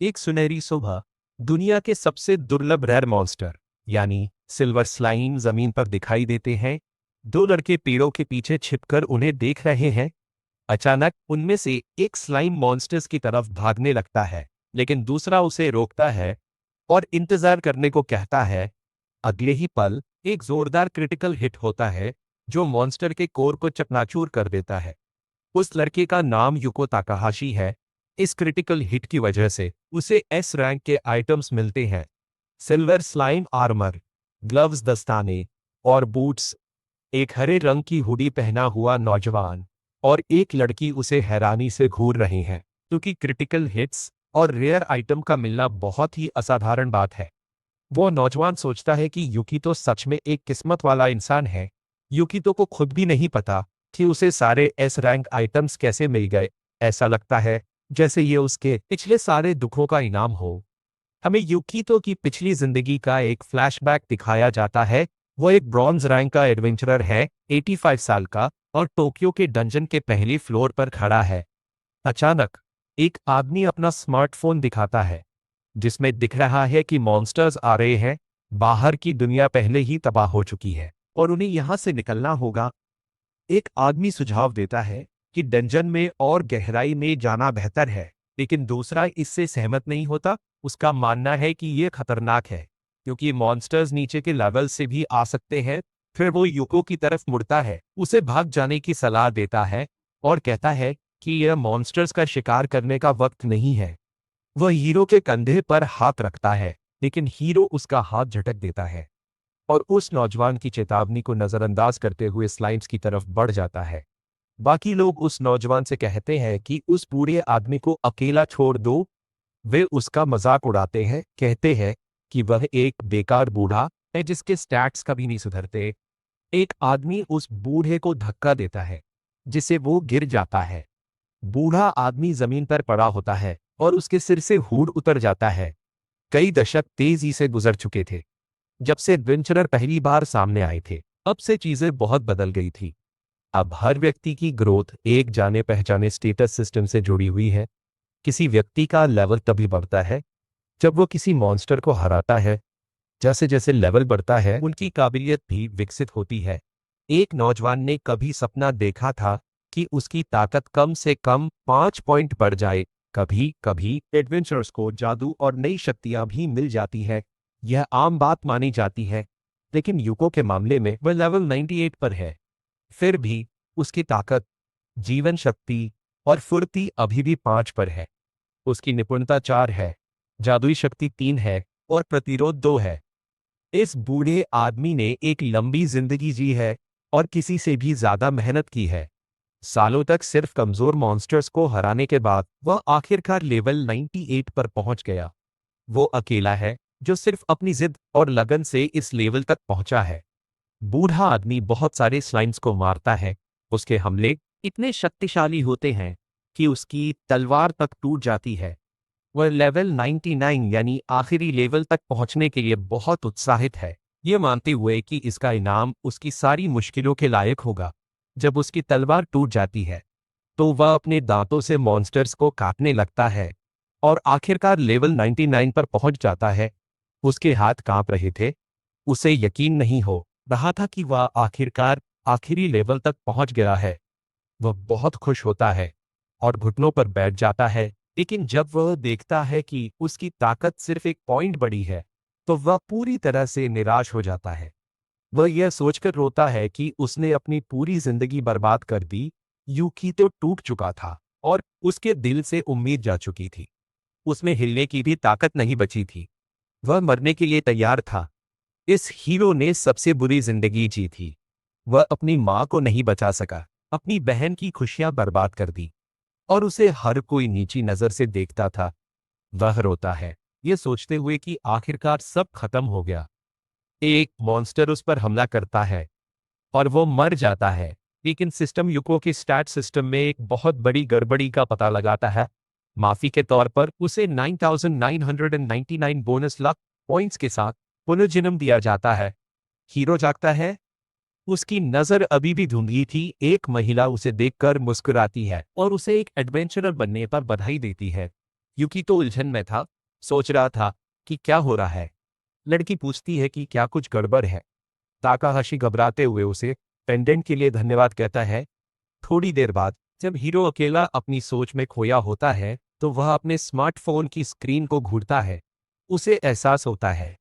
एक सुनहरी सुबह दुनिया के सबसे दुर्लभ रेयर मॉन्स्टर यानी सिल्वर स्लाइम जमीन पर दिखाई देते हैं। दो लड़के पेड़ों के पीछे छिपकर उन्हें देख रहे हैं। अचानक उनमें से एक स्लाइम मॉन्स्टर्स की तरफ भागने लगता है, लेकिन दूसरा उसे रोकता है और इंतजार करने को कहता है। अगले ही पल एक जोरदार क्रिटिकल हिट होता है जो मॉन्स्टर के कोर को चकनाचूर कर देता है। उस लड़के का नाम युको ताकाहाशी है। इस क्रिटिकल हिट की वजह से उसे एस रैंक के आइटम्स मिलते हैं, सिल्वर स्लाइम आर्मर, ग्लव्स, दस्ताने और बूट्स। एक हरे रंग की हुडी पहना हुआ नौजवान और एक लड़की उसे हैरानी से घूर रहे हैं, क्योंकि क्रिटिकल हिट्स और रेयर आइटम का मिलना बहुत ही असाधारण बात है। वो नौजवान सोचता है कि युकितो सच में एक किस्मत वाला इंसान है। युकितो को खुद भी नहीं पता कि उसे सारे एस रैंक आइटम्स कैसे मिल गए। ऐसा लगता है जैसे ये उसके पिछले सारे दुखों का इनाम हो। हमें युकितो की पिछली जिंदगी का एक फ्लैशबैक दिखाया जाता है। वो एक ब्रॉन्ज रैंक का एडवेंचरर है, 85 साल का, और टोक्यो के डंजन के पहले फ्लोर पर खड़ा है। अचानक एक आदमी अपना स्मार्टफोन दिखाता है, जिसमें दिख रहा है कि मॉन्स्टर्स आ रहे हैं। बाहर की दुनिया पहले ही तबाह हो चुकी है और उन्हें यहां से निकलना होगा। एक आदमी सुझाव देता है कि डंजन में और गहराई में जाना बेहतर है, लेकिन दूसरा इससे सहमत नहीं होता। उसका मानना है कि यह खतरनाक है, क्योंकि मॉन्स्टर्स नीचे के लेवल से भी आ सकते हैं। फिर वो युको की तरफ मुड़ता है, उसे भाग जाने की सलाह देता है और कहता है कि यह मॉन्स्टर्स का शिकार करने का वक्त नहीं है। वह हीरो के कंधे पर हाथ रखता है, लेकिन हीरो उसका हाथ झटक देता है और उस नौजवान की चेतावनी को नजरअंदाज करते हुए स्लाइम्स की तरफ बढ़ जाता है। बाकी लोग उस नौजवान से कहते हैं कि उस बूढ़े आदमी को अकेला छोड़ दो। वे उसका मजाक उड़ाते हैं, कहते हैं कि वह एक बेकार बूढ़ा है जिसके स्टैट्स कभी नहीं सुधरते। एक आदमी उस बूढ़े को धक्का देता है, जिससे वो गिर जाता है। बूढ़ा आदमी जमीन पर पड़ा होता है और उसके सिर से हुड उतर जाता है। कई दशक तेजी से गुजर चुके थे जब से एडवेंचरर पहली बार सामने आए थे। अब से चीजें बहुत बदल गई थी। अब हर व्यक्ति की ग्रोथ एक जाने पहचाने स्टेटस सिस्टम से जुड़ी हुई है। किसी व्यक्ति का लेवल तभी बढ़ता है जब वो किसी मॉन्स्टर को हराता है। जैसे जैसे लेवल बढ़ता है, उनकी काबिलियत भी विकसित होती है। एक नौजवान ने कभी सपना देखा था कि उसकी ताकत कम से कम 5 पॉइंट बढ़ जाए। कभी कभी एडवेंचरर्स को जादू और नई शक्तियां भी मिल जाती है। यह आम बात मानी जाती है, लेकिन युको के मामले में वह लेवल 98 पर है। फिर भी उसकी ताकत, जीवन शक्ति और फुर्ती अभी भी 5 पर है। उसकी निपुणता 4 है, जादुई शक्ति 3 है और प्रतिरोध 2 है। इस बूढ़े आदमी ने एक लंबी जिंदगी जी है और किसी से भी ज्यादा मेहनत की है। सालों तक सिर्फ कमजोर मॉन्स्टर्स को हराने के बाद वह आखिरकार लेवल 98 पर पहुंच गया। वो अकेला है जो सिर्फ अपनी जिद और लगन से इस लेवल तक पहुंचा है। बूढ़ा आदमी बहुत सारे स्लाइम्स को मारता है। उसके हमले इतने शक्तिशाली होते हैं कि उसकी तलवार तक टूट जाती है। वह लेवल 99 यानी आखिरी लेवल तक पहुंचने के लिए बहुत उत्साहित है, ये मानते हुए कि इसका इनाम उसकी सारी मुश्किलों के लायक होगा। जब उसकी तलवार टूट जाती है तो वह अपने दांतों से मॉन्स्टर्स को काटने लगता है और आखिरकार लेवल 99 पर पहुंच जाता है। उसके हाथ कांप रहे थे। उसे यकीन नहीं हो रहा था कि वह आखिरकार आखिरी लेवल तक पहुंच गया है। वह बहुत खुश होता है और घुटनों पर बैठ जाता है, लेकिन जब वह देखता है कि उसकी ताकत सिर्फ एक पॉइंट बढ़ी है, तो वह पूरी तरह से निराश हो जाता है। वह यह सोचकर रोता है कि उसने अपनी पूरी जिंदगी बर्बाद कर दी। यूकी तो टूट चुका था और उसके दिल से उम्मीद जा चुकी थी। उसमें हिलने की भी ताकत नहीं बची थी। वह मरने के लिए तैयार था। इस हीरो ने सबसे बुरी जिंदगी जी थी। वह अपनी मां को नहीं बचा सका, अपनी बहन की खुशियां बर्बाद कर दी और उसे हर कोई नीची नजर से देखता था। वह रोता है, ये सोचते हुए कि आखिरकार सब खत्म हो गया। एक मॉन्स्टर उस पर हमला करता है और वो मर जाता है, लेकिन सिस्टम युको के स्टैट सिस्टम में एक बहुत बड़ी गड़बड़ी का पता लगाता है। माफी के तौर पर उसे 9999 बोनस लक पॉइंट्स के साथ पुनर्जन्म दिया जाता है। हीरो जागता है। उसकी नजर अभी भी धुंधली थी। एक महिला उसे देखकर मुस्कुराती है और उसे एक एडवेंचरर बनने पर बधाई देती है। यूकी तो उलझन में था, सोच रहा था कि क्या हो रहा है। लड़की पूछती है कि क्या कुछ गड़बड़ है। ताकाहाशी घबराते हुए उसे पेंडेंट के लिए धन्यवाद कहता है। थोड़ी देर बाद जब हीरो अकेला अपनी सोच में खोया होता है तो वह अपने स्मार्टफोन की स्क्रीन को घूरता है। उसे एहसास होता है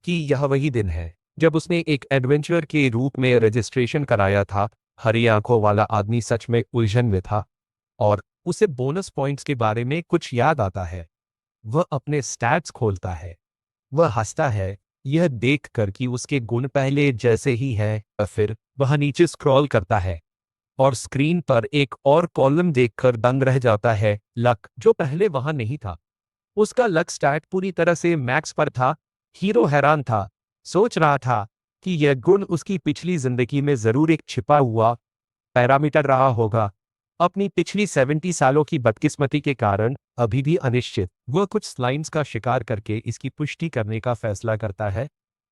कि यह वही दिन है जब उसने एक एडवेंचर के रूप में रजिस्ट्रेशन कराया था। हरी आंखों वाला आदमी सच में उलझन में था और उसे बोनस पॉइंट्स के बारे में कुछ याद आता है। वह अपने स्टैट्स खोलता है। वह हंसता है यह देखकर कि उसके गुण पहले जैसे ही है। फिर वह नीचे स्क्रॉल करता है और स्क्रीन पर एक और कॉलम देखकर दंग रह जाता है, लक, जो पहले वहां नहीं था। उसका लक स्टैट पूरी तरह से मैक्स पर था। हीरो हैरान था, सोच रहा था कि यह गुण उसकी पिछली जिंदगी में जरूर एक छिपा हुआ पैरामीटर रहा होगा। अपनी पिछली 70 सालों की बदकिस्मती के कारण अभी भी अनिश्चित वह कुछ स्लाइम्स का शिकार करके इसकी पुष्टि करने का फैसला करता है।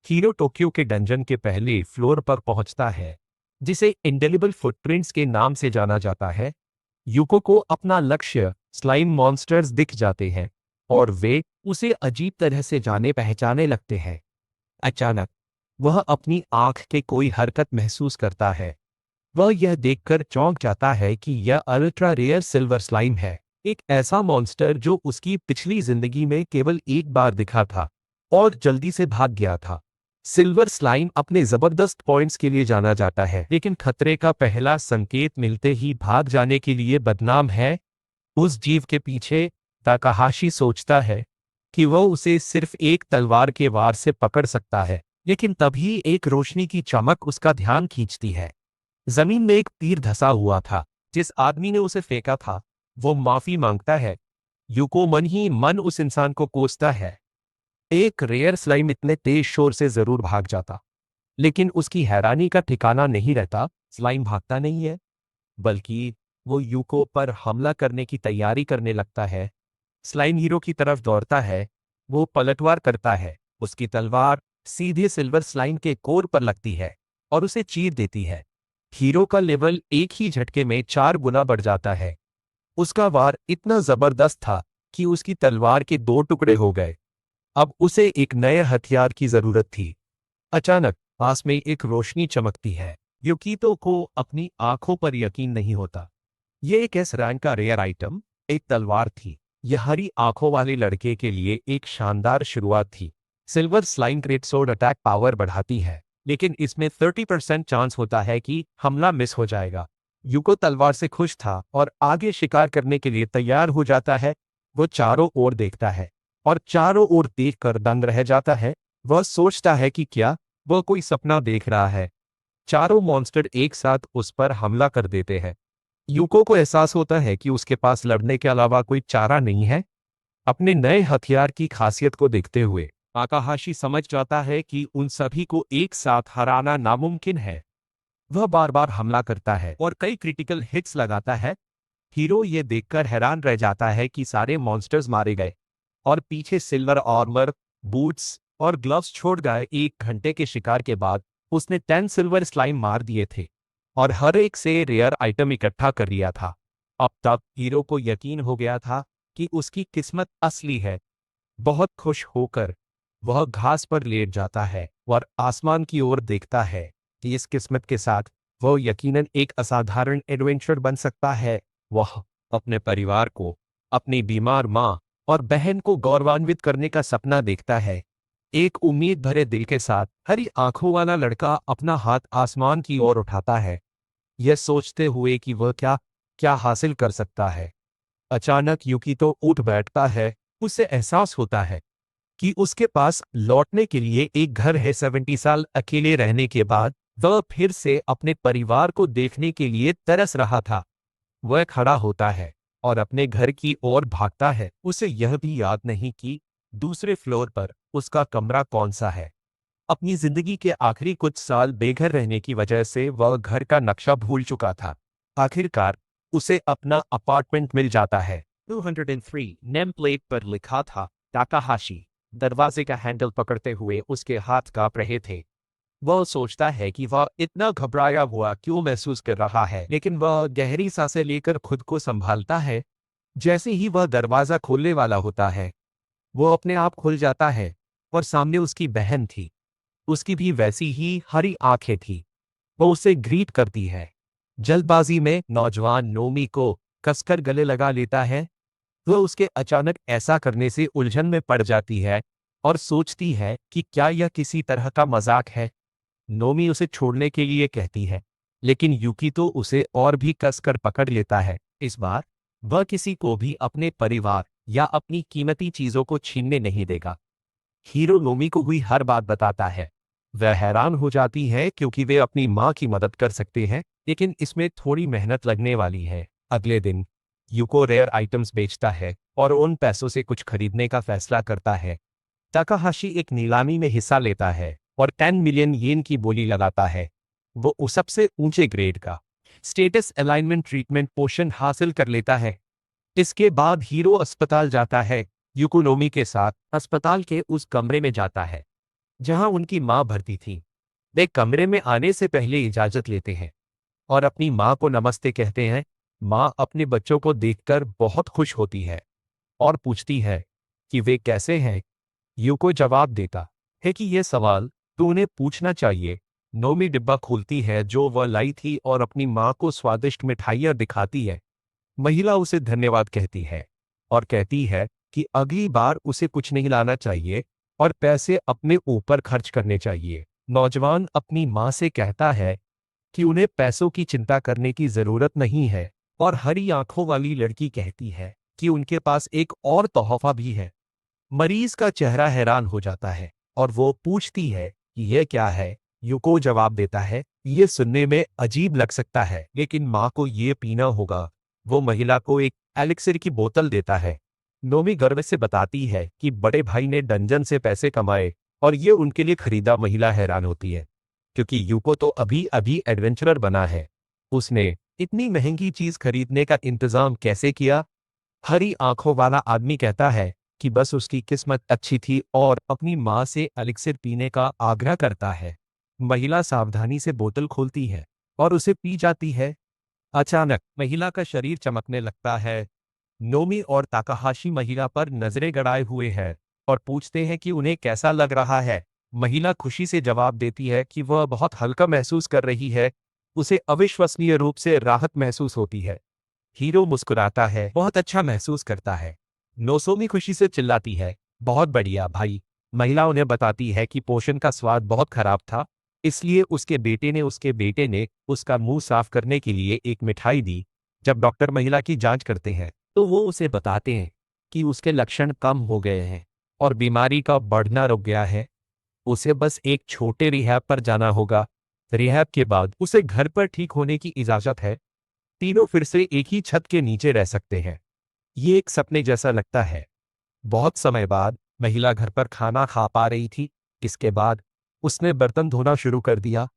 हीरो टोक्यो के डंजन के पहले फ्लोर पर पहुंचता है, जिसे इंडेलिबल फुटप्रिंट्स के नाम से जाना जाता है। यूको को अपना लक्ष्य स्लाइम मॉन्स्टर्स दिख जाते हैं और वे उसे अजीब तरह से जाने पहचाने लगते हैं। अचानक वह अपनी आंख के कोई हरकत महसूस करता है। वह यह देखकर चौंक जाता है कि यह अल्ट्रा रेयर सिल्वर स्लाइम है, एक ऐसा मॉन्स्टर जो उसकी पिछली जिंदगी में केवल एक बार दिखा था और जल्दी से भाग गया था। सिल्वर स्लाइम अपने जबरदस्त पॉइंट्स के लिए जाना जाता है, लेकिन खतरे का पहला संकेत मिलते ही भाग जाने के लिए बदनाम है। उस जीव के पीछे ताकाहाशी सोचता है कि वह उसे सिर्फ एक तलवार के वार से पकड़ सकता है, लेकिन तभी एक रोशनी की चमक उसका ध्यान खींचती है। जमीन में एक तीर धंसा हुआ था। जिस आदमी ने उसे फेंका था वो माफी मांगता है। यूको मन ही मन उस इंसान को कोसता है। एक रेयर स्लाइम इतने तेज शोर से जरूर भाग जाता, लेकिन उसकी हैरानी का ठिकाना नहीं रहता। स्लाइम भागता नहीं है, बल्कि वो यूको पर हमला करने की तैयारी करने लगता है। स्लाइम हीरो की तरफ दौड़ता है। वो पलटवार करता है। उसकी तलवार सीधे सिल्वर स्लाइम के कोर पर लगती है और उसे चीर देती है। हीरो का लेवल एक ही झटके में 4 गुना बढ़ जाता है। उसका वार इतना जबरदस्त था कि उसकी तलवार के 2 टुकड़े हो गए। अब उसे एक नए हथियार की जरूरत थी। अचानक पास में एक रोशनी चमकती है। युकीतो को अपनी आंखों पर यकीन नहीं होता। यह एक एस रैंक का रेयर आइटम, एक तलवार थी। यह हरी आंखों वाले लड़के के लिए एक शानदार शुरुआत थी। Silver slime great sword attack power बढ़ाती है, लेकिन इसमें 30% चांस होता है कि हमला मिस हो जाएगा। यूको तलवार से खुश था और आगे शिकार करने के लिए तैयार हो जाता है। वो चारों ओर देखता है और चारों ओर देखकर दंग रह जाता है। वह सोचता है कि क्या वह कोई सपना देख रहा है। चारों मॉन्स्टर एक साथ उस पर हमला कर देते हैं। यूको को एहसास होता है कि उसके पास लड़ने के अलावा कोई चारा नहीं है। अपने नए हथियार की खासियत को देखते हुए ताकाहाशी समझ जाता है कि उन सभी को एक साथ हराना नामुमकिन है। वह बार बार हमला करता है और कई क्रिटिकल हिट्स लगाता है। हीरो ये देखकर हैरान रह जाता है कि सारे मॉन्स्टर्स मारे गए और पीछे सिल्वर आर्मर, बूट्स और ग्लव्स छोड़ गए। 1 घंटे के शिकार के बाद उसने 10 सिल्वर स्लाइम मार दिए थे और हर एक से रेयर आइटम इकट्ठा कर लिया था। अब तक हीरो को यकीन हो गया था कि उसकी किस्मत असली है। बहुत खुश होकर वह घास पर लेट जाता है और आसमान की ओर देखता है कि इस किस्मत के साथ वह यकीनन एक असाधारण एडवेंचर बन सकता है। वह अपने परिवार को, अपनी बीमार माँ और बहन को गौरवान्वित करने का सपना देखता है। एक उम्मीद भरे दिल के साथ हरी आंखों वाला लड़का अपना हाथ आसमान की ओर उठाता है, यह सोचते हुए कि वह क्या क्या हासिल कर सकता है। अचानक युकीतो उठ बैठता है। उसे एहसास होता है कि उसके पास लौटने के लिए एक घर है। 70 साल अकेले रहने के बाद वह फिर से अपने परिवार को देखने के लिए तरस रहा था। वह खड़ा होता है और अपने घर की ओर भागता है। उसे यह भी याद नहीं कि दूसरे फ्लोर पर उसका कमरा कौन सा है। अपनी जिंदगी के आखिरी कुछ साल बेघर रहने की वजह से वह घर का नक्शा भूल चुका था। आखिरकार उसे अपना अपार्टमेंट मिल जाता है। 203 नेम प्लेट पर लिखा था ताकाहाशी। दरवाजे का हैंडल पकड़ते हुए उसके हाथ कांप रहे थे। वह सोचता है कि वह इतना घबराया हुआ क्यों महसूस कर रहा है, लेकिन वह गहरी सांसें लेकर खुद को संभालता है। जैसे ही वह दरवाजा खोलने वाला होता है, वो अपने आप खुल जाता है और सामने उसकी बहन थी। उसकी भी वैसी ही हरी आंखें थी। वो उसे ग्रीट करती है। जल्दबाजी में नौजवान नोमी को कसकर गले लगा लेता है। वह उसके अचानक ऐसा करने से उलझन में पड़ जाती है और सोचती है कि क्या यह किसी तरह का मजाक है। नोमी उसे छोड़ने के लिए कहती है, लेकिन यूकी तो उसे और भी कसकर पकड़ लेता है। इस बार वह किसी को भी अपने परिवार या अपनी कीमती चीजों को छीनने नहीं देगा। हीरो नोमी को हुई हर बात बताता है। वह हैरान हो जाती है क्योंकि वे अपनी माँ की मदद कर सकते हैं, लेकिन इसमें थोड़ी मेहनत लगने वाली है। अगले दिन यूको रेयर आइटम्स बेचता है और उन पैसों से कुछ खरीदने का फैसला करता है। ताकाहाशी एक नीलामी में हिस्सा लेता है और 10 मिलियन येन की बोली लगाता है। वो उस सबसे ऊंचे ग्रेड का स्टेटस अलाइनमेंट ट्रीटमेंट पोशन हासिल कर लेता है। इसके बाद हीरो अस्पताल जाता है। युकोनोमी के साथ अस्पताल के उस कमरे में जाता है जहां उनकी मां भर्ती थी। वे कमरे में आने से पहले इजाजत लेते हैं और अपनी मां को नमस्ते कहते हैं। मां अपने बच्चों को देखकर बहुत खुश होती है और पूछती है कि वे कैसे हैं। यूको जवाब देता है कि यह सवाल तो उन्हें पूछना चाहिए। नोमी डिब्बा खोलती है जो वह लाई थी और अपनी मां को स्वादिष्ट मिठाइयां दिखाती है। महिला उसे धन्यवाद कहती है और कहती है कि अगली बार उसे कुछ नहीं लाना चाहिए और पैसे अपने ऊपर खर्च करने चाहिए। नौजवान अपनी मां से कहता है कि उन्हें पैसों की चिंता करने की जरूरत नहीं है और हरी आंखों वाली लड़की कहती है कि उनके पास एक और तोहफा भी है। मरीज का चेहरा हैरान हो जाता है और वो पूछती है कि यह क्या है। युको जवाब देता है, ये सुनने में अजीब लग सकता है लेकिन माँ को ये पीना होगा। वो महिला को एक एलिक्सिर की बोतल देता है। नोमी गर्व से बताती है कि बड़े भाई ने डंजन से पैसे कमाए और ये उनके लिए खरीदा। महिला हैरान होती है क्योंकि युको तो अभी अभी एडवेंचरर बना है। उसने इतनी महंगी चीज खरीदने का इंतजाम कैसे किया। हरी आंखों वाला आदमी कहता है कि बस उसकी किस्मत अच्छी थी और अपनी माँ से एलिक्सिर पीने का आग्रह करता है। महिला सावधानी से बोतल खोलती है और उसे पी जाती है। अचानक महिला का शरीर चमकने लगता है। नोमी और ताकाहाशी महिला पर नजरें गड़ाए हुए हैं और पूछते हैं कि उन्हें कैसा लग रहा है। महिला खुशी से जवाब देती है कि वह बहुत हल्का महसूस कर रही है। उसे अविश्वसनीय रूप से राहत महसूस होती है। हीरो मुस्कुराता है, बहुत अच्छा महसूस करता है। नोसोमी खुशी से चिल्लाती है, बहुत बढ़िया भाई। महिला उन्हें बताती है कि पोषण का स्वाद बहुत खराब था, इसलिए उसके बेटे ने उसका मुंह साफ करने के लिए एक मिठाई दी। जब डॉक्टर महिला की जांच करते हैं तो वो उसे बताते हैं कि उसके लक्षण कम हो गए हैं और बीमारी का बढ़ना रुक गया है। उसे बस एक छोटे रिहैब पर जाना होगा। रिहैब के बाद उसे घर पर ठीक होने की इजाजत है। तीनों फिर से एक ही छत के नीचे रह सकते हैं। ये एक सपने जैसा लगता है। बहुत समय बाद महिला घर पर खाना खा पा रही थी। इसके बाद उसने बर्तन धोना शुरू कर दिया।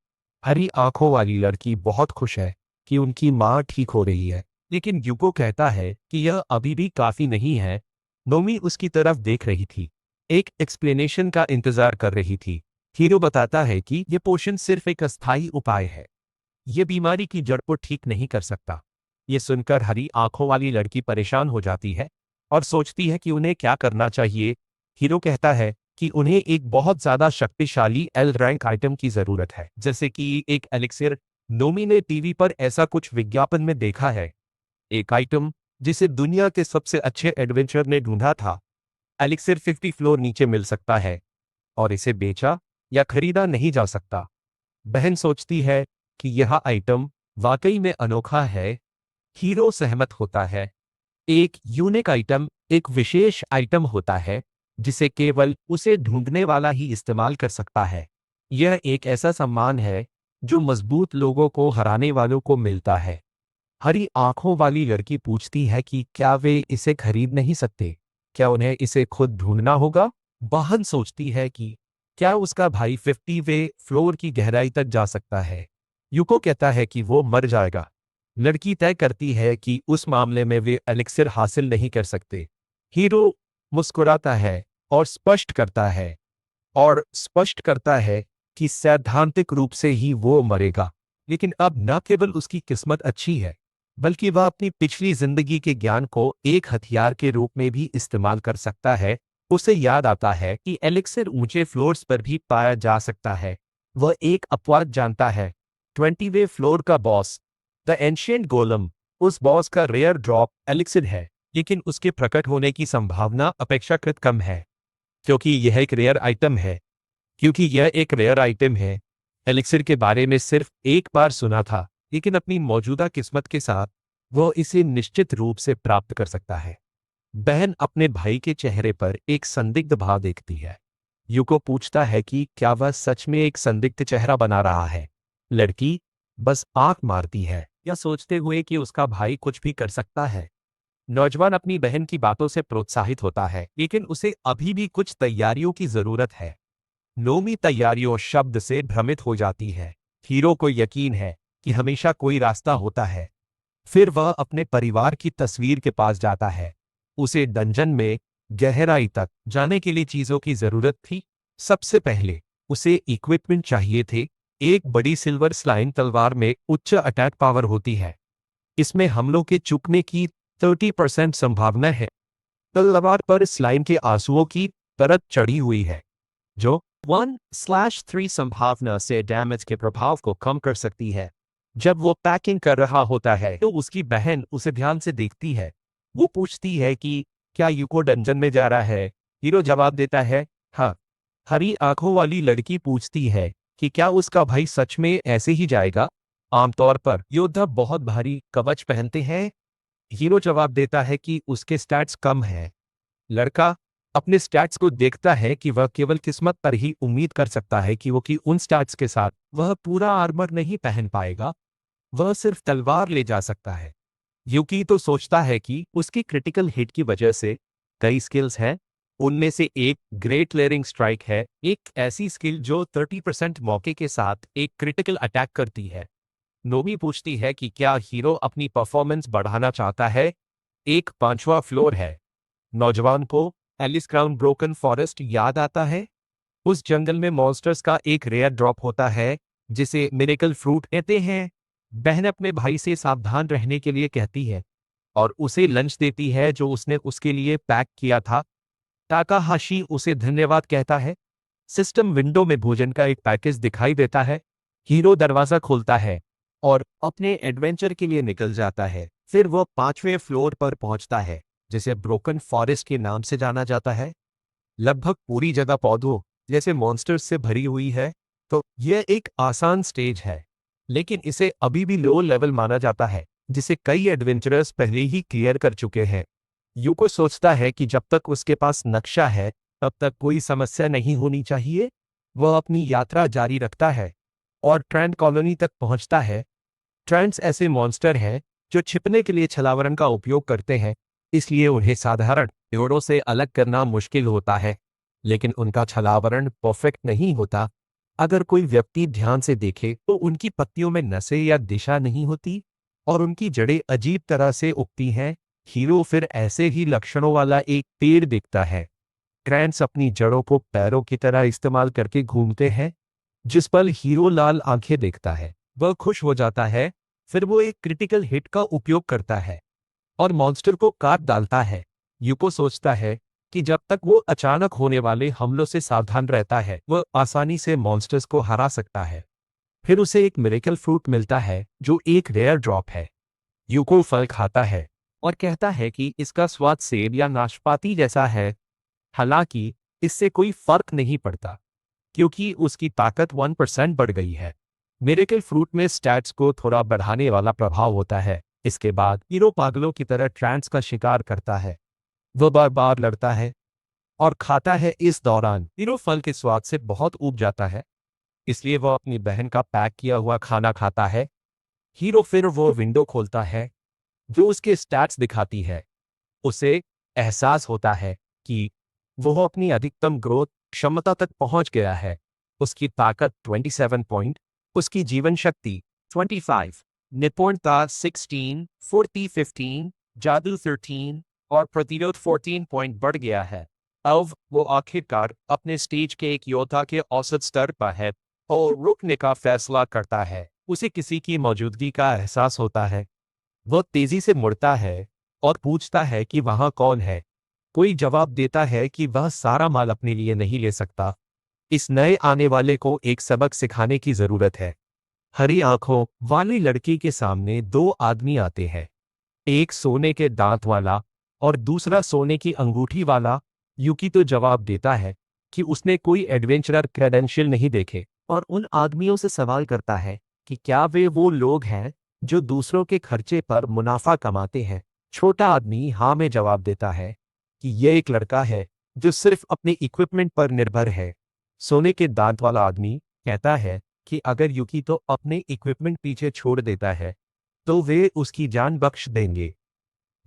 हरी आंखों वाली लड़की बहुत खुश है कि उनकी माँ ठीक हो रही है, लेकिन यूको कहता है कि यह अभी भी काफी नहीं है। नोमी उसकी तरफ देख रही थी, एक एक्सप्लेनेशन का इंतजार कर रही थी। हीरो बताता है कि यह पोषण सिर्फ एक अस्थायी उपाय है, ये बीमारी की जड़ को ठीक नहीं कर सकता। ये सुनकर हरी आंखों वाली लड़की परेशान हो जाती है और सोचती है कि उन्हें क्या करना चाहिए। हीरो कहता है कि उन्हें एक बहुत ज्यादा शक्तिशाली एल रैंक आइटम की जरूरत है, जैसे कि एक एलिक्सिर। नोमी ने टीवी पर ऐसा कुछ विज्ञापन में देखा है, एक आइटम जिसे दुनिया के सबसे अच्छे एडवेंचर ने ढूंढा था। एलिक्सिर 50 फ्लोर नीचे मिल सकता है और इसे बेचा या खरीदा नहीं जा सकता। बहन सोचती है कि यह आइटम वाकई में अनोखा है। हीरो सहमत होता है। एक यूनिक आइटम एक विशेष आइटम होता है जिसे केवल उसे ढूंढने वाला ही इस्तेमाल कर सकता है। यह एक ऐसा सम्मान है जो मजबूत लोगों को हराने वालों को मिलता है। हरी आंखों वाली लड़की पूछती है कि क्या वे इसे खरीद नहीं सकते, क्या उन्हें इसे खुद ढूंढना होगा। बहन सोचती है कि क्या उसका भाई 50वें फ्लोर की गहराई तक जा सकता है। युको कहता है कि वो मर जाएगा। लड़की तय करती है कि उस मामले में वे एलिक्सिर हासिल नहीं कर सकते। हीरो मुस्कुराता है और स्पष्ट करता है कि सैद्धांतिक रूप से ही वो मरेगा, लेकिन अब न केवल उसकी किस्मत अच्छी है, बल्कि वह अपनी पिछली जिंदगी के ज्ञान को एक हथियार के रूप में भी इस्तेमाल कर सकता है। उसे याद आता है कि एलिक्सिर ऊंचे फ्लोर्स पर भी पाया जा सकता है। वह एक अपवाद जानता है, 20वें फ्लोर का बॉस, द एंशिएंट गोलम। उस बॉस का रेयर ड्रॉप एलिक्सिर है, लेकिन उसके प्रकट होने की संभावना अपेक्षाकृत कम है, क्योंकि यह एक रेयर आइटम है। क्योंकि यह एक रेयर आइटम है, एलिक्सिर के बारे में सिर्फ एक बार सुना था, लेकिन अपनी मौजूदा किस्मत के साथ वह इसे निश्चित रूप से प्राप्त कर सकता है। बहन अपने भाई के चेहरे पर एक संदिग्ध भाव देखती है। युको पूछता है कि क्या वह सच में एक संदिग्ध चेहरा बना रहा है। लड़की बस आंख मारती है, यह सोचते हुए कि उसका भाई कुछ भी कर सकता है। नौजवान अपनी बहन की बातों से प्रोत्साहित होता है, लेकिन उसे अभी भी कुछ तैयारियों की जरूरत है। नोमी तैयारियों शब्द से भ्रमित हो जाती है। हीरो को यकीन है कि हमेशा कोई रास्ता होता है। फिर वह अपने परिवार की तस्वीर के पास जाता है। उसे डंजन में गहराई तक जाने के लिए चीजों की जरूरत थी। सबसे पहले उसे इक्विपमेंट चाहिए थे। एक बड़ी सिल्वर स्लाइन तलवार में उच्च अटैक पावर होती है। इसमें हमलों के चूकने की 30% संभावना है। तलवार पर स्लाइम के आंसुओं की परत चढ़ी हुई है, जो 1/3 संभावना से डैमेज के प्रभाव को कम कर सकती है। जब वो पैकिंग कर रहा होता है तो उसकी बहन उसे ध्यान से देखती है। वो पूछती है कि क्या यूको डंजन में जा रहा है। हीरो जवाब देता है, हाँ। हरी आंखों वाली लड़की पूछती है कि क्या उसका भाई सच में ऐसे ही जाएगा। आमतौर पर योद्धा बहुत भारी कवच पहनते हैं। हीरो जवाब देता है कि उसके स्टैट्स कम हैं। लड़का अपने स्टैट्स को देखता है कि वह केवल किस्मत पर ही उम्मीद कर सकता है कि उन स्टैट्स के साथ वह पूरा आर्मर नहीं पहन पाएगा। वह सिर्फ तलवार ले जा सकता है। यूकी तो सोचता है कि उसकी क्रिटिकल हिट की वजह से कई स्किल्स हैं। उनमें से एक ग्रेट लेयरिंग स्ट्राइक है, एक ऐसी स्किल जो 30% मौके के साथ एक क्रिटिकल अटैक करती है। नोमी पूछती है कि क्या हीरो अपनी परफॉर्मेंस बढ़ाना चाहता है। एक 5वां फ्लोर है। नौजवान को एलिस क्राउन ब्रोकन फॉरेस्ट याद आता है। उस जंगल में मॉन्स्टर्स का एक रेयर ड्रॉप होता है, जिसे मिरेकल फ्रूट कहते हैं। बहन अपने भाई से सावधान रहने के लिए कहती है और उसे लंच देती है जो उसने उसके लिए पैक किया था। टाकाहाशी उसे धन्यवाद कहता है। सिस्टम विंडो में भोजन का एक पैकेज दिखाई देता है। हीरो दरवाजा खोलता है और अपने एडवेंचर के लिए निकल जाता है। फिर वह 5वें फ्लोर पर पहुंचता है, जिसे ब्रोकन फॉरेस्ट के नाम से जाना जाता है। लगभग पूरी जगह पौधों जैसे मॉन्स्टर्स से भरी हुई है। तो यह एक आसान स्टेज है, लेकिन इसे अभी भी लो लेवल माना जाता है, जिसे कई एडवेंचरर्स पहले ही क्लियर कर चुके हैं। यूको सोचता है कि जब तक उसके पास नक्शा है, तब तक कोई समस्या नहीं होनी चाहिए। वह अपनी यात्रा जारी रखता है और ट्रेंट कॉलोनी तक पहुंचता है। ट्रेंट्स ऐसे मॉन्स्टर हैं जो छिपने के लिए छलावरण का उपयोग करते हैं, इसलिए उन्हें साधारण पेड़ों से अलग करना मुश्किल होता है। लेकिन उनका छलावरण परफेक्ट नहीं होता। अगर कोई व्यक्ति ध्यान से देखे तो उनकी पत्तियों में नसें या दिशा नहीं होती और उनकी जड़ें अजीब तरह से उगती हैं। हीरो फिर ऐसे ही लक्षणों वाला एक पेड़ दिखता है। ट्रेंट्स अपनी जड़ों को पैरों की तरह इस्तेमाल करके घूमते हैं, जिस पर हीरो लाल आंखें देखता है। वह खुश हो जाता है। फिर वो एक क्रिटिकल हिट का उपयोग करता है और मॉन्स्टर को काट डालता है। यूको सोचता है कि जब तक वो अचानक होने वाले हमलों से सावधान रहता है, वह आसानी से मॉन्स्टर्स को हरा सकता है। फिर उसे एक मिरेकल फ्रूट मिलता है, जो एक रेयर ड्रॉप है। यूको फल खाता है और कहता है कि इसका स्वाद सेब या नाशपाती जैसा है। हालांकि इससे कोई फर्क नहीं पड़ता, क्योंकि उसकी ताकत 1% बढ़ गई है। मिरेकल फ्रूट में स्टैट्स को थोड़ा बढ़ाने वाला प्रभाव होता है। इसके बाद हीरो पागलों की तरह ट्रांस का शिकार करता है। वह बार बार लड़ता है और खाता है। इस दौरान हीरो फल के स्वाद से बहुत ऊब जाता है, इसलिए वह अपनी बहन का पैक किया हुआ खाना खाता है। हीरो फिर वो विंडो खोलता है जो उसके स्टैट्स दिखाती है। उसे एहसास होता है कि वह अपनी अधिकतम ग्रोथ क्षमता तक पहुंच गया है। उसकी ताकत 27 पॉइंट, उसकी जीवन शक्ति 25, निपुणता 16, फुर्ती 15, जादू 13 और प्रतिरोध 14 पॉइंट बढ़ गया है। अब वो आखिरकार अपने स्टेज के एक योद्धा के औसत स्तर पर है और रुकने का फैसला करता है। उसे किसी की मौजूदगी का एहसास होता है। वह तेजी से मुड़ता है और पूछता है कि वहां कौन है। कोई जवाब देता है कि वह सारा माल अपने लिए नहीं ले सकता। इस नए आने वाले को एक सबक सिखाने की जरूरत है। हरी आंखों वाली लड़की के सामने दो आदमी आते हैं, एक सोने के दांत वाला और दूसरा सोने की अंगूठी वाला। यूकी तो जवाब देता है कि उसने कोई एडवेंचरर क्रेडेंशियल नहीं देखे और उन आदमियों से सवाल करता है कि क्या वे वो लोग हैं जो दूसरों के खर्चे पर मुनाफा कमाते हैं। छोटा आदमी हाँ में जवाब देता है कि यह एक लड़का है जो सिर्फ अपने इक्विपमेंट पर निर्भर है। सोने के दांत वाला आदमी कहता है कि अगर यूकी तो अपने इक्विपमेंट पीछे छोड़ देता है तो वे उसकी जान बख्श देंगे।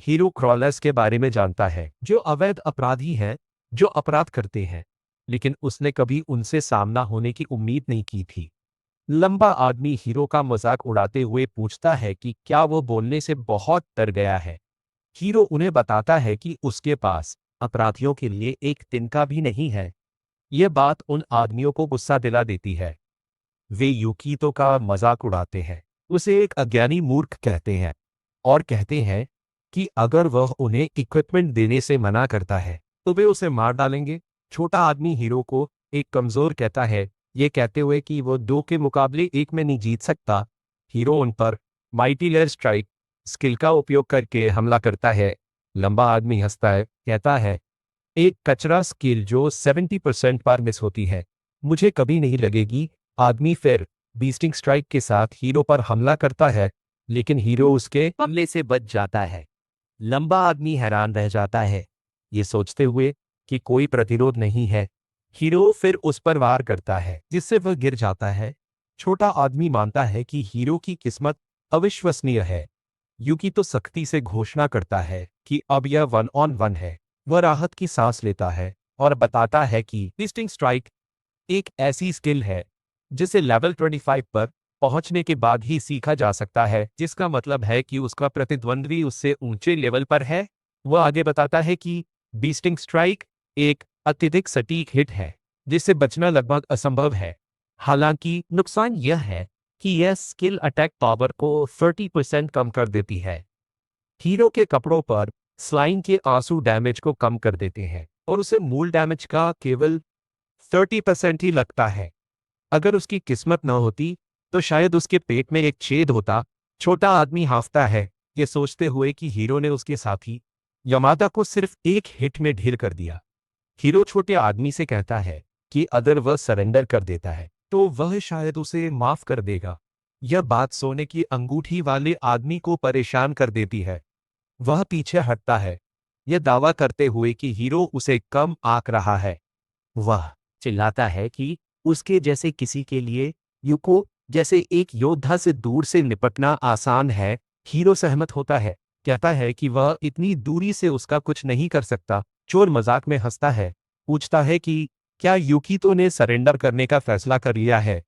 हीरो क्रॉलर्स के बारे में जानता है जो अवैध अपराधी हैं, जो अपराध करते हैं, लेकिन उसने कभी उनसे सामना होने की उम्मीद नहीं की थी। लंबा आदमी हीरो का मजाक उड़ाते हुए पूछता है कि क्या वो बोलने से बहुत डर गया है। हीरो उन्हें बताता है कि उसके पास अपराधियों के लिए एक तिनका भी नहीं है। यह बात उन आदमियों को गुस्सा दिला देती है। वे यूकीतो का मजाक उड़ाते हैं, उसे एक अज्ञानी मूर्ख कहते हैं और कहते हैं कि अगर वह उन्हें इक्विपमेंट देने से मना करता है तो वे उसे मार डालेंगे। छोटा आदमी हीरो को एक कमजोर कहता है, ये कहते हुए कि वो दो के मुकाबले एक में नहीं जीत सकता। हीरो उन पर माइटी एयर स्ट्राइक स्किल का उपयोग करके हमला करता है। लंबा आदमी हंसता है, कहता है, एक कचरा स्किल जो 70% पर मिस होती है, मुझे कभी नहीं लगेगी। आदमी फिर बीस्टिंग स्ट्राइक के साथ हीरो पर हमला करता है, लेकिन हीरो उसके हमले से बच जाता है। लंबा आदमी हैरान रह जाता है, ये सोचते हुए कि कोई प्रतिरोध नहीं है। हीरो फिर उस पर वार करता है जिससे वह गिर जाता है। छोटा आदमी मानता है कि हीरो की किस्मत अविश्वसनीय है। यूकी तो सख्ती से घोषणा करता है कि अब यह 1-on-1 है। वह राहत की सांस लेता है और बताता है कि बीस्टिंग स्ट्राइक एक ऐसी स्किल है जिसे लेवल 25 पर पहुंचने के बाद ही सीखा जा सकता है, जिसका मतलब है कि उसका प्रतिद्वंद्वी उससे ऊंचे लेवल पर है। वह आगे बताता है कि बीस्टिंग स्ट्राइक एक अत्यधिक सटीक हिट है जिससे बचना लगभग असंभव है। हालांकि नुकसान यह है कि यह स्किल अटैक पावर को 30% कम कर देती है। हीरो के कपड़ों पर स्लाइम के आंसू डैमेज को कम कर देते हैं और उसे मूल डैमेज का केवल 30% ही लगता है। अगर उसकी किस्मत न होती तो शायद उसके पेट में एक छेद होता। छोटा आदमी हांफता है, ये सोचते हुए कि हीरो ने उसके साथी यमादा को सिर्फ एक हिट में ढेर कर दिया। हीरो छोटे आदमी से कहता है कि अगर वह सरेंडर कर देता है तो वह शायद उसे माफ कर देगा। यह बात सोने की अंगूठी वाले आदमी को परेशान कर देती है। वह पीछे हटता है, यह दावा करते हुए कि हीरो उसे कम आंक रहा है। वह चिल्लाता है कि उसके जैसे किसी के लिए युको जैसे एक योद्धा से दूर से निपटना आसान है। हीरो सहमत होता है, कहता है कि वह इतनी दूरी से उसका कुछ नहीं कर सकता। चोर मजाक में हंसता है, पूछता है कि क्या यूकितो ने सरेंडर करने का फैसला कर लिया है।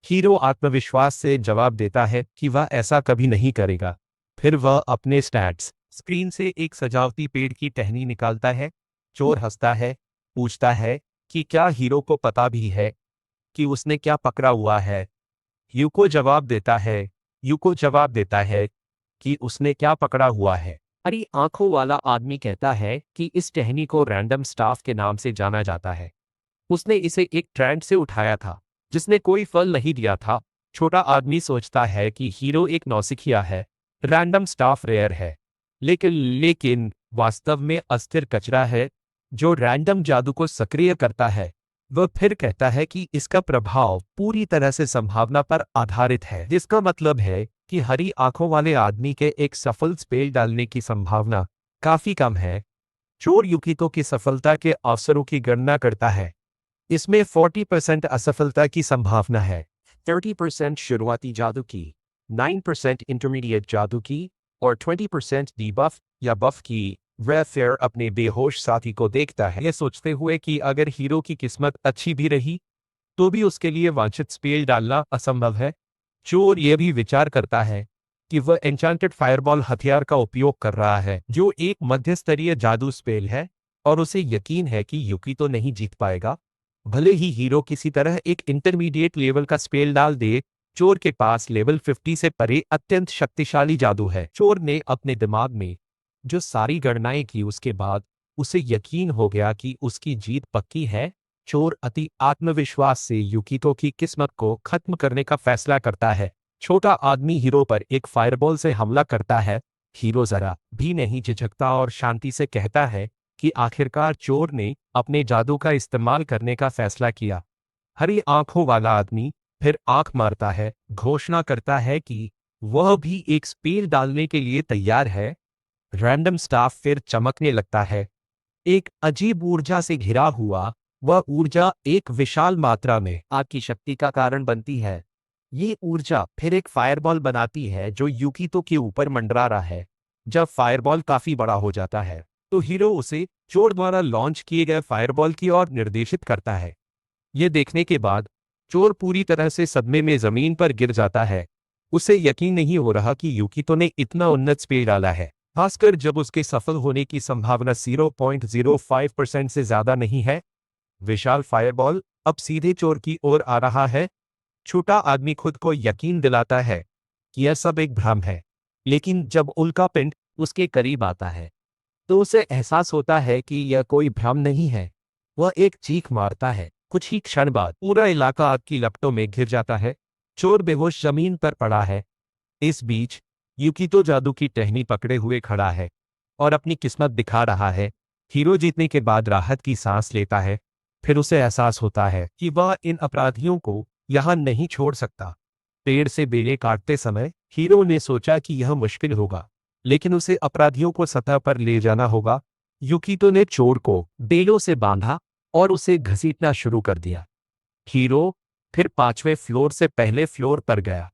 हीरो आत्मविश्वास से जवाब देता है कि वह ऐसा कभी नहीं करेगा। फिर वह अपने स्टैट्स स्क्रीन से एक सजावटी पेड़ की टहनी निकालता है। चोर हंसता है, पूछता है कि क्या हीरो को पता भी है कि उसने क्या पकड़ा हुआ है। यूको जवाब देता है कि उसने क्या पकड़ा हुआ है। हरी आंखों वाला आदमी कहता है कि इस टहनी को रैंडम स्टाफ के नाम से जाना जाता है। उसने इसे एक ट्रेंड से उठाया था जिसने कोई फल नहीं दिया था। छोटा आदमी सोचता है कि हीरो एक नौसिखिया है, रैंडम स्टाफ रेयर है, लेकिन वास्तव में अस्थिर कचरा है जो रैंडम जादू को सक्रिय करता है। वह फिर कहता है कि इसका प्रभाव पूरी तरह से संभावना पर आधारित है, जिसका मतलब है कि हरी आंखों वाले आदमी के एक सफल स्पेल डालने की संभावना काफी कम है। चोर युकितो की सफलता के अवसरों की गणना करता है। इसमें 40% असफलता की संभावना है, 30% शुरुआती जादू की, 9% इंटरमीडिएट जादू की और 20% डीबफ या बफ की। वह फिर अपने बेहोश साथी को देखता है, ये सोचते हुए कि अगर हीरो की किस्मत अच्छी भी रही तो भी उसके लिए वांछित स्पेल डालना असंभव है। चोर यह भी विचार करता है कि वह एन्चांटेड फायरबॉल हथियार का उपयोग कर रहा है जो एक मध्यस्तरीय जादू स्पेल है और उसे यकीन है कि युकी तो नहीं जीत पाएगा। भले ही हीरो किसी तरह एक इंटरमीडिएट लेवल का स्पेल डाल दे, चोर के पास लेवल 50 से परे अत्यंत शक्तिशाली जादू है। चोर ने अपने दिमाग में जो सारी गणनाएं की उसके बाद उसे यकीन हो गया कि उसकी जीत पक्की है। चोर अति आत्मविश्वास से युकितो की किस्मत को खत्म करने का फैसला करता है। छोटा आदमी हीरो पर एक फायरबॉल से हमला करता है। हीरो जरा भी नहीं झिझकता और शांति से कहता है कि आखिरकार चोर ने अपने जादू का इस्तेमाल करने का फैसला किया। हरी आंखों वाला आदमी फिर आंख मारता है, घोषणा करता है कि वह भी एक स्पेल डालने के लिए तैयार है। रैंडम स्टाफ फिर चमकने लगता है। एक अजीब ऊर्जा से घिरा हुआ, वह ऊर्जा एक विशाल मात्रा में आग की शक्ति का कारण बनती है। ये ऊर्जा फिर एक फायरबॉल बनाती है जो यूकितो के ऊपर मंडरा रहा है। जब फायरबॉल काफी बड़ा हो जाता है तो हीरो उसे चोर द्वारा लॉन्च किए गए फायरबॉल की ओर निर्देशित करता है। ये देखने के बाद चोर पूरी तरह से सदमे में जमीन पर गिर जाता है। उसे यकीन नहीं हो रहा कि यूकितो ने इतना उन्नत स्पेल डाला है, खासकर जब उसके सफल होने की संभावना 0.05% से ज्यादा नहीं है। विशाल फायरबॉल अब सीधे चोर की ओर आ रहा है। छोटा आदमी खुद को यकीन दिलाता है कि यह सब एक भ्रम है, लेकिन जब उल्का पिंड उसके करीब आता है तो उसे एहसास होता है कि यह कोई भ्रम नहीं है। वह एक चीख मारता है। कुछ ही क्षण बाद पूरा इलाका आग की लपटों में घिर जाता है। चोर बेहोश जमीन पर पड़ा है। इस बीच युकितो जादू की टहनी पकड़े हुए खड़ा है और अपनी किस्मत दिखा रहा है। हीरो जीतने के बाद राहत की सांस लेता है। फिर उसे एहसास होता है कि वह इन अपराधियों को यहां नहीं छोड़ सकता। पेड़ से बेलें काटते समय हीरो ने सोचा कि यह मुश्किल होगा, लेकिन उसे अपराधियों को सतह पर ले जाना होगा। युकितो ने चोर को बेलों से बांधा और उसे घसीटना शुरू कर दिया। हीरो फिर 5वें फ्लोर से पहले फ्लोर पर गया।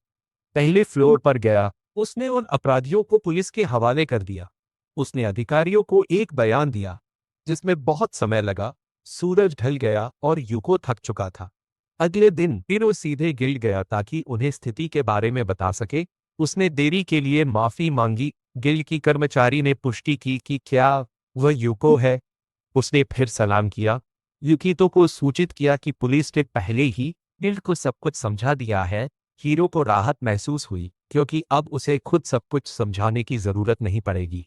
पहले फ्लोर पर गया, उसने उन अपराधियों को पुलिस के हवाले कर दिया। उसने अधिकारियों को एक बयान दिया जिसमें बहुत समय लगा। सूरज ढल गया और युको थक चुका था। अगले दिन फिर वो सीधे गिल्ड गया ताकि उन्हें स्थिति के बारे में बता सके। उसने देरी के लिए माफी मांगी। गिल्ड की कर्मचारी ने पुष्टि की कि क्या वह युको है। उसने फिर सलाम किया। युकितो को सूचित किया कि पुलिस ने पहले ही गिल्ड को सब कुछ समझा दिया है। हीरो को राहत महसूस हुई क्योंकि अब उसे खुद सब कुछ समझाने की जरूरत नहीं पड़ेगी।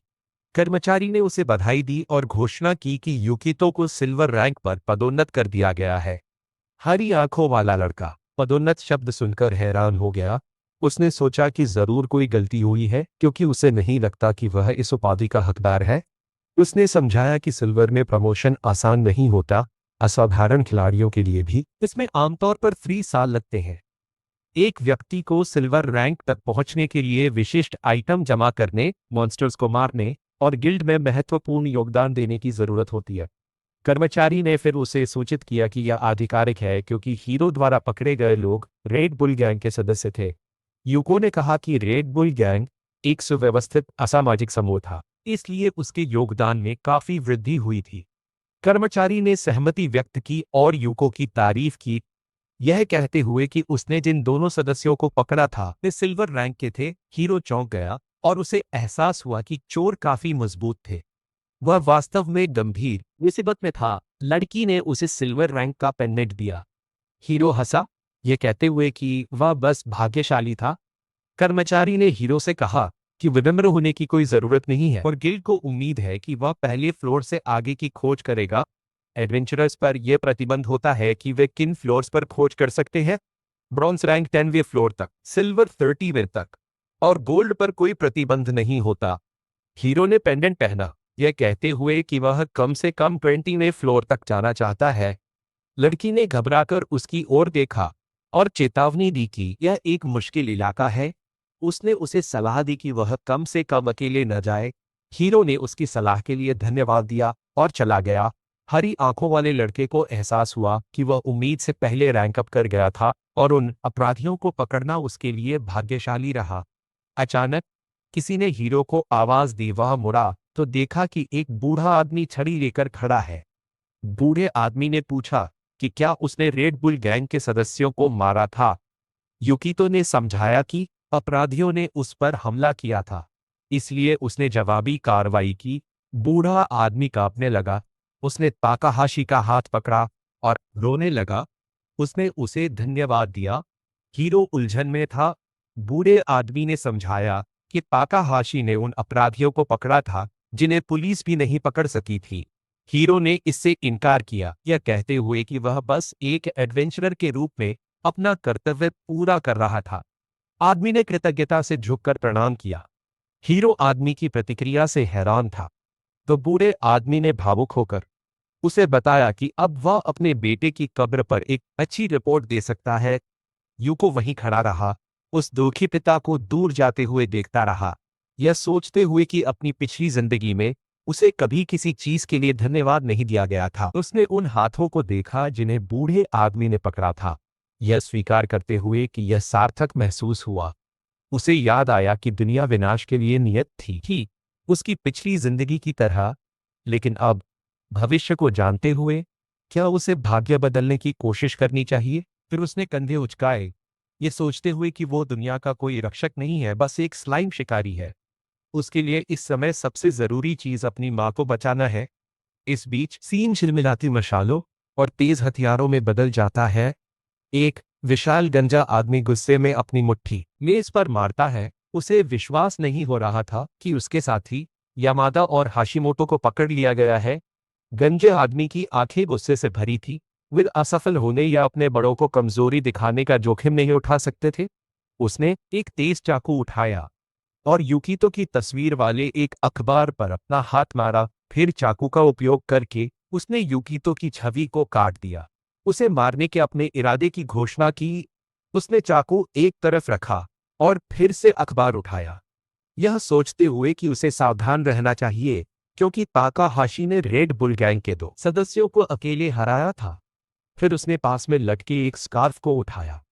कर्मचारी ने उसे बधाई दी और घोषणा की कि युकितो को सिल्वर रैंक पर पदोन्नत कर दिया गया है। हरी आंखों वाला लड़का पदोन्नत शब्द सुनकर हैरान हो गया। उसने सोचा कि जरूर कोई गलती हुई है क्योंकि उसे नहीं लगता कि वह इस उपाधि का हकदार है। उसने समझाया कि सिल्वर में प्रमोशन आसान नहीं होता, असाधारण खिलाड़ियों के लिए भी इसमें आमतौर पर 3 साल लगते हैं। एक व्यक्ति को सिल्वर रैंक तक पहुंचने के लिए विशिष्ट आइटम जमा करने, मॉन्स्टर्स को मारने और गिल्ड में महत्वपूर्ण योगदान देने की जरूरत होती है। कर्मचारी ने फिर उसे सूचित किया कि यह आधिकारिक है क्योंकि हीरो द्वारा पकड़े गए लोग रेड बुल गैंग के सदस्य थे। यूको ने कहा कि रेड बुल गैंग एक सुव्यवस्थित असामाजिक समूह था, इसलिए उसके योगदान में काफी वृद्धि हुई थी। कर्मचारी ने सहमति व्यक्त की और यूको की तारीफ की, यह कहते हुए कि उसने जिन दोनों सदस्यों को पकड़ा था वे सिल्वर रैंक के थे। हीरो चौंक गया और उसे एहसास हुआ कि चोर काफी मजबूत थे। वह वास्तव में गंभीर मुसीबत में था। लड़की ने उसे सिल्वर रैंक का पेंडेंट दिया। हीरो हंसा, यह कहते हुए कि वह बस भाग्यशाली था। कर्मचारी ने हीरो से कहा कि विनम्र होने की कोई जरूरत नहीं है और गिल्ड को उम्मीद है कि वह पहले फ्लोर से आगे की खोज करेगा। एडवेंचरर्स पर यह प्रतिबंध होता है कि वे किन फ्लोर्स पर खोज कर सकते हैं। ब्रॉन्ज रैंक 10वें फ्लोर तक, सिल्वर 30वें तक और गोल्ड पर कोई प्रतिबंध नहीं होता। हीरो ने पेंडेंट पहना, यह कहते हुए कि वह कम से कम 20वें फ्लोर तक जाना चाहता है। लड़की ने घबराकर उसकी ओर देखा और चेतावनी दी कि यह एक मुश्किल इलाका है। उसने उसे सलाह दी कि वह कम से कम अकेले न जाए। हीरो ने उसकी सलाह के लिए धन्यवाद दिया और चला गया। हरी आंखों वाले लड़के को एहसास हुआ कि वह उम्मीद से पहले रैंक अप कर गया था और उन अपराधियों को पकड़ना उसके लिए भाग्यशाली रहा। अचानक किसी ने हीरो को आवाज दी। वह मुड़ा तो देखा कि एक बूढ़ा आदमी छड़ी लेकर खड़ा है। बूढ़े आदमी ने पूछा कि क्या उसने रेड बुल गैंग के सदस्यों को मारा था। युकितो ने समझाया कि अपराधियों ने उस पर हमला किया था, इसलिए उसने जवाबी कार्रवाई की। बूढ़ा आदमी कांपने लगा। उसने ताकाहाशी का हाथ पकड़ा और रोने लगा। उसने उसे धन्यवाद दिया हीरो उलझन में था। बूढ़े आदमी ने समझाया कि ताकाहाशी ने उन अपराधियों को पकड़ा था जिन्हें पुलिस भी नहीं पकड़ सकी थी। हीरो ने इससे इनकार किया, यह कहते हुए कि वह बस एक एडवेंचरर के रूप में अपना कर्तव्य पूरा कर रहा था। आदमी ने कृतज्ञता से झुककर प्रणाम किया। हीरो आदमी की प्रतिक्रिया से हैरान था। तो बूढ़े आदमी ने भावुक होकर उसे बताया कि अब वह अपने बेटे की कब्र पर एक अच्छी रिपोर्ट दे सकता है। यूको वहीं खड़ा रहा, उस दुखी पिता को दूर जाते हुए देखता रहा, यह सोचते हुए कि अपनी पिछली जिंदगी में उसे कभी किसी चीज के लिए धन्यवाद नहीं दिया गया था। उसने उन हाथों को देखा जिन्हें बूढ़े आदमी ने पकड़ा था, यह स्वीकार करते हुए कि यह सार्थक महसूस हुआ। उसे याद आया कि दुनिया विनाश के लिए नियत थी, उसकी पिछली जिंदगी की तरह। लेकिन अब भविष्य को जानते हुए क्या उसे भाग्य बदलने की कोशिश करनी चाहिए? फिर उसने कंधे उचकाए, ये सोचते हुए कि वो दुनिया का कोई रक्षक नहीं है, बस एक स्लाइम शिकारी है। उसके लिए इस समय सबसे जरूरी चीज अपनी माँ को बचाना है। इस बीच सीन झिलमिलाती मशालों और तेज हथियारों में बदल जाता है। एक विशाल गंजा आदमी गुस्से में अपनी मुट्ठी मेज पर मारता है। उसे विश्वास नहीं हो रहा था कि उसके साथी यामादा और हाशिमोटो को पकड़ लिया गया है। गंजे आदमी की आंखें गुस्से से भरी थी। वे असफल होने या अपने बड़ों को कमजोरी दिखाने का जोखिम नहीं उठा सकते थे। उसने एक तेज चाकू उठाया और यूकितो की तस्वीर वाले एक अखबार पर अपना हाथ मारा। फिर चाकू का उपयोग करके उसने यूकितो की छवि को काट दिया। उसे मारने के अपने इरादे की घोषणा की। उसने चाकू एक तरफ रखा और फिर से अखबार उठाया, यह सोचते हुए कि उसे सावधान रहना चाहिए क्योंकि ताकाहाशी ने रेड बुल गैंग के 2 सदस्यों को अकेले हराया था। फिर उसने पास में लटके एक स्कार्फ को उठाया,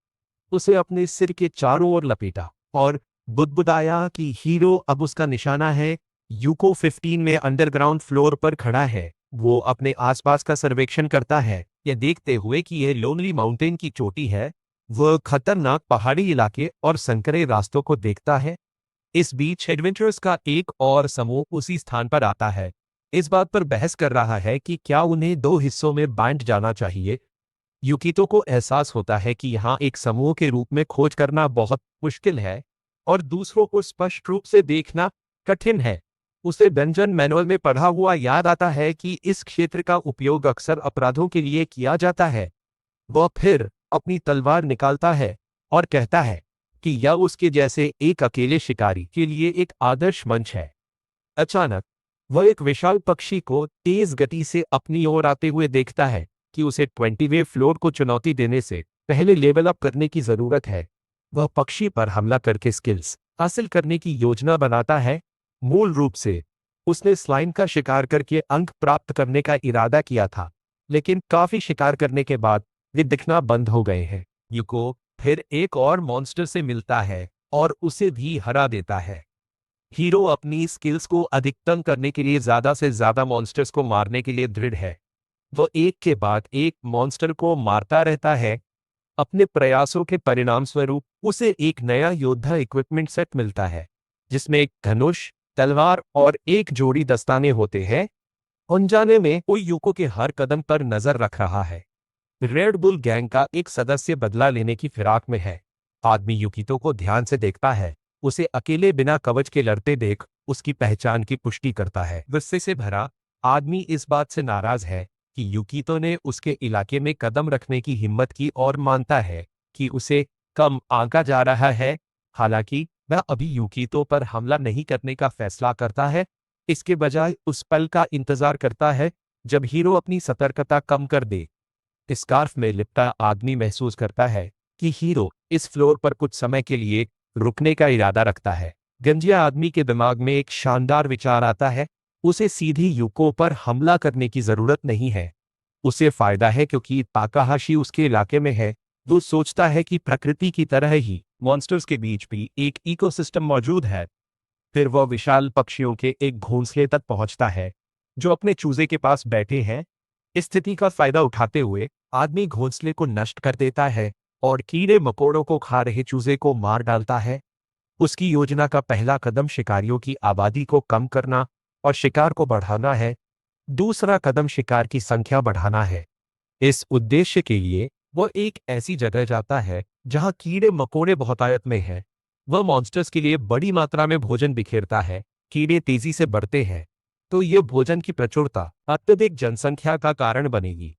उसे अपने सिर के चारों ओर लपेटा और बुदबुदाया कि हीरो अब उसका निशाना है। यूको 15 में अंडरग्राउंड फ्लोर पर खड़ा है। वो अपने आसपास का सर्वेक्षण करता है, यह देखते हुए कि यह लोनली माउंटेन की चोटी है। वह खतरनाक पहाड़ी इलाके और संकरे रास्तों को देखता है। इस बीच एडवेंचरर्स का एक और समूह उसी स्थान पर आता है। इस बात पर बहस कर रहा है कि क्या उन्हें 2 हिस्सों में बांट जाना चाहिए। युकितो को एहसास होता है कि यहाँ एक समूह के रूप में खोज करना बहुत मुश्किल है और दूसरों को स्पष्ट रूप से देखना कठिन है। उसे डंजन मैनुअल में पढ़ा हुआ याद आता है कि इस क्षेत्र का उपयोग अक्सर अपराधों के लिए किया जाता है। वह फिर अपनी तलवार निकालता है और कहता है कि यह उसके जैसे एक अकेले शिकारी के लिए एक आदर्श मंच है। अचानक वह एक विशाल पक्षी को तेज गति से अपनी ओर आते हुए देखता है कि उसे 20वें फ्लोर को चुनौती देने से पहले लेवल अप करने की जरूरत है। वह पक्षी पर हमला करके स्किल्स हासिल करने की योजना बनाता है। मूल रूप से उसने स्लाइम का शिकार करके अंक प्राप्त करने का इरादा किया था, लेकिन काफी शिकार करने के बाद वे दिखना बंद हो गए हैं। युको फिर एक और मॉन्स्टर से मिलता है और उसे भी हरा देता है। हीरो अपनी स्किल्स को अधिकतम करने के लिए ज्यादा से ज्यादा मॉन्स्टर्स को मारने के लिए दृढ़ है। वो एक के बाद एक मॉन्स्टर को मारता रहता है। अपने प्रयासों के परिणाम स्वरूप उसे एक नया योद्धा इक्विपमेंट सेट मिलता है, जिसमें एक धनुष, तलवार और एक जोड़ी दस्ताने होते हैं। अनजाने में कोई यूको के हर कदम पर नजर रख रहा है। रेड बुल गैंग का एक सदस्य बदला लेने की फिराक में है। आदमी युकितो को ध्यान से देखता है। उसे अकेले बिना कवच के लड़ते देख उसकी पहचान की पुष्टि करता है। गुस्से से भरा आदमी इस बात से नाराज है कि युकितो ने उसके इलाके में कदम रखने की हिम्मत की और मानता है कि उसे कम आंका जा रहा है। हालांकि वह अभी युकितो पर हमला नहीं करने का फैसला करता है, इसके बजाय उस पल का इंतजार करता है जब हीरो अपनी सतर्कता कम कर दे। स्कार्फ में लिपटा आदमी महसूस करता है कि हीरो इस फ्लोर पर कुछ समय के लिए रुकने का इरादा रखता है। गंजिया आदमी के दिमाग में एक शानदार विचार आता है। उसे सीधी यूको पर हमला करने की जरूरत नहीं है। उसे फायदा है क्योंकि ताकाहाशी उसके इलाके में है। वो सोचता है कि प्रकृति की तरह ही मॉन्स्टर्स के बीच भी एक इकोसिस्टम मौजूद है। फिर वह विशाल पक्षियों के एक घोंसले तक पहुंचता है जो अपने चूजे के पास बैठे हैं। इस स्थिति का फायदा उठाते हुए आदमी घोंसले को नष्ट कर देता है और कीड़े मकोड़ों को खा रहे चूजे को मार डालता है। उसकी योजना का पहला कदम शिकारियों की आबादी को कम करना और शिकार को बढ़ाना है। दूसरा कदम शिकार की संख्या बढ़ाना है। इस उद्देश्य के लिए वह एक ऐसी जगह जाता है जहां कीड़े मकोड़े बहुतायत में हैं, वह मॉन्स्टर्स के लिए बड़ी मात्रा में भोजन बिखेरता है। कीड़े तेजी से बढ़ते हैं, तो यह भोजन की प्रचुरता अत्यधिक जनसंख्या का कारण बनेगी।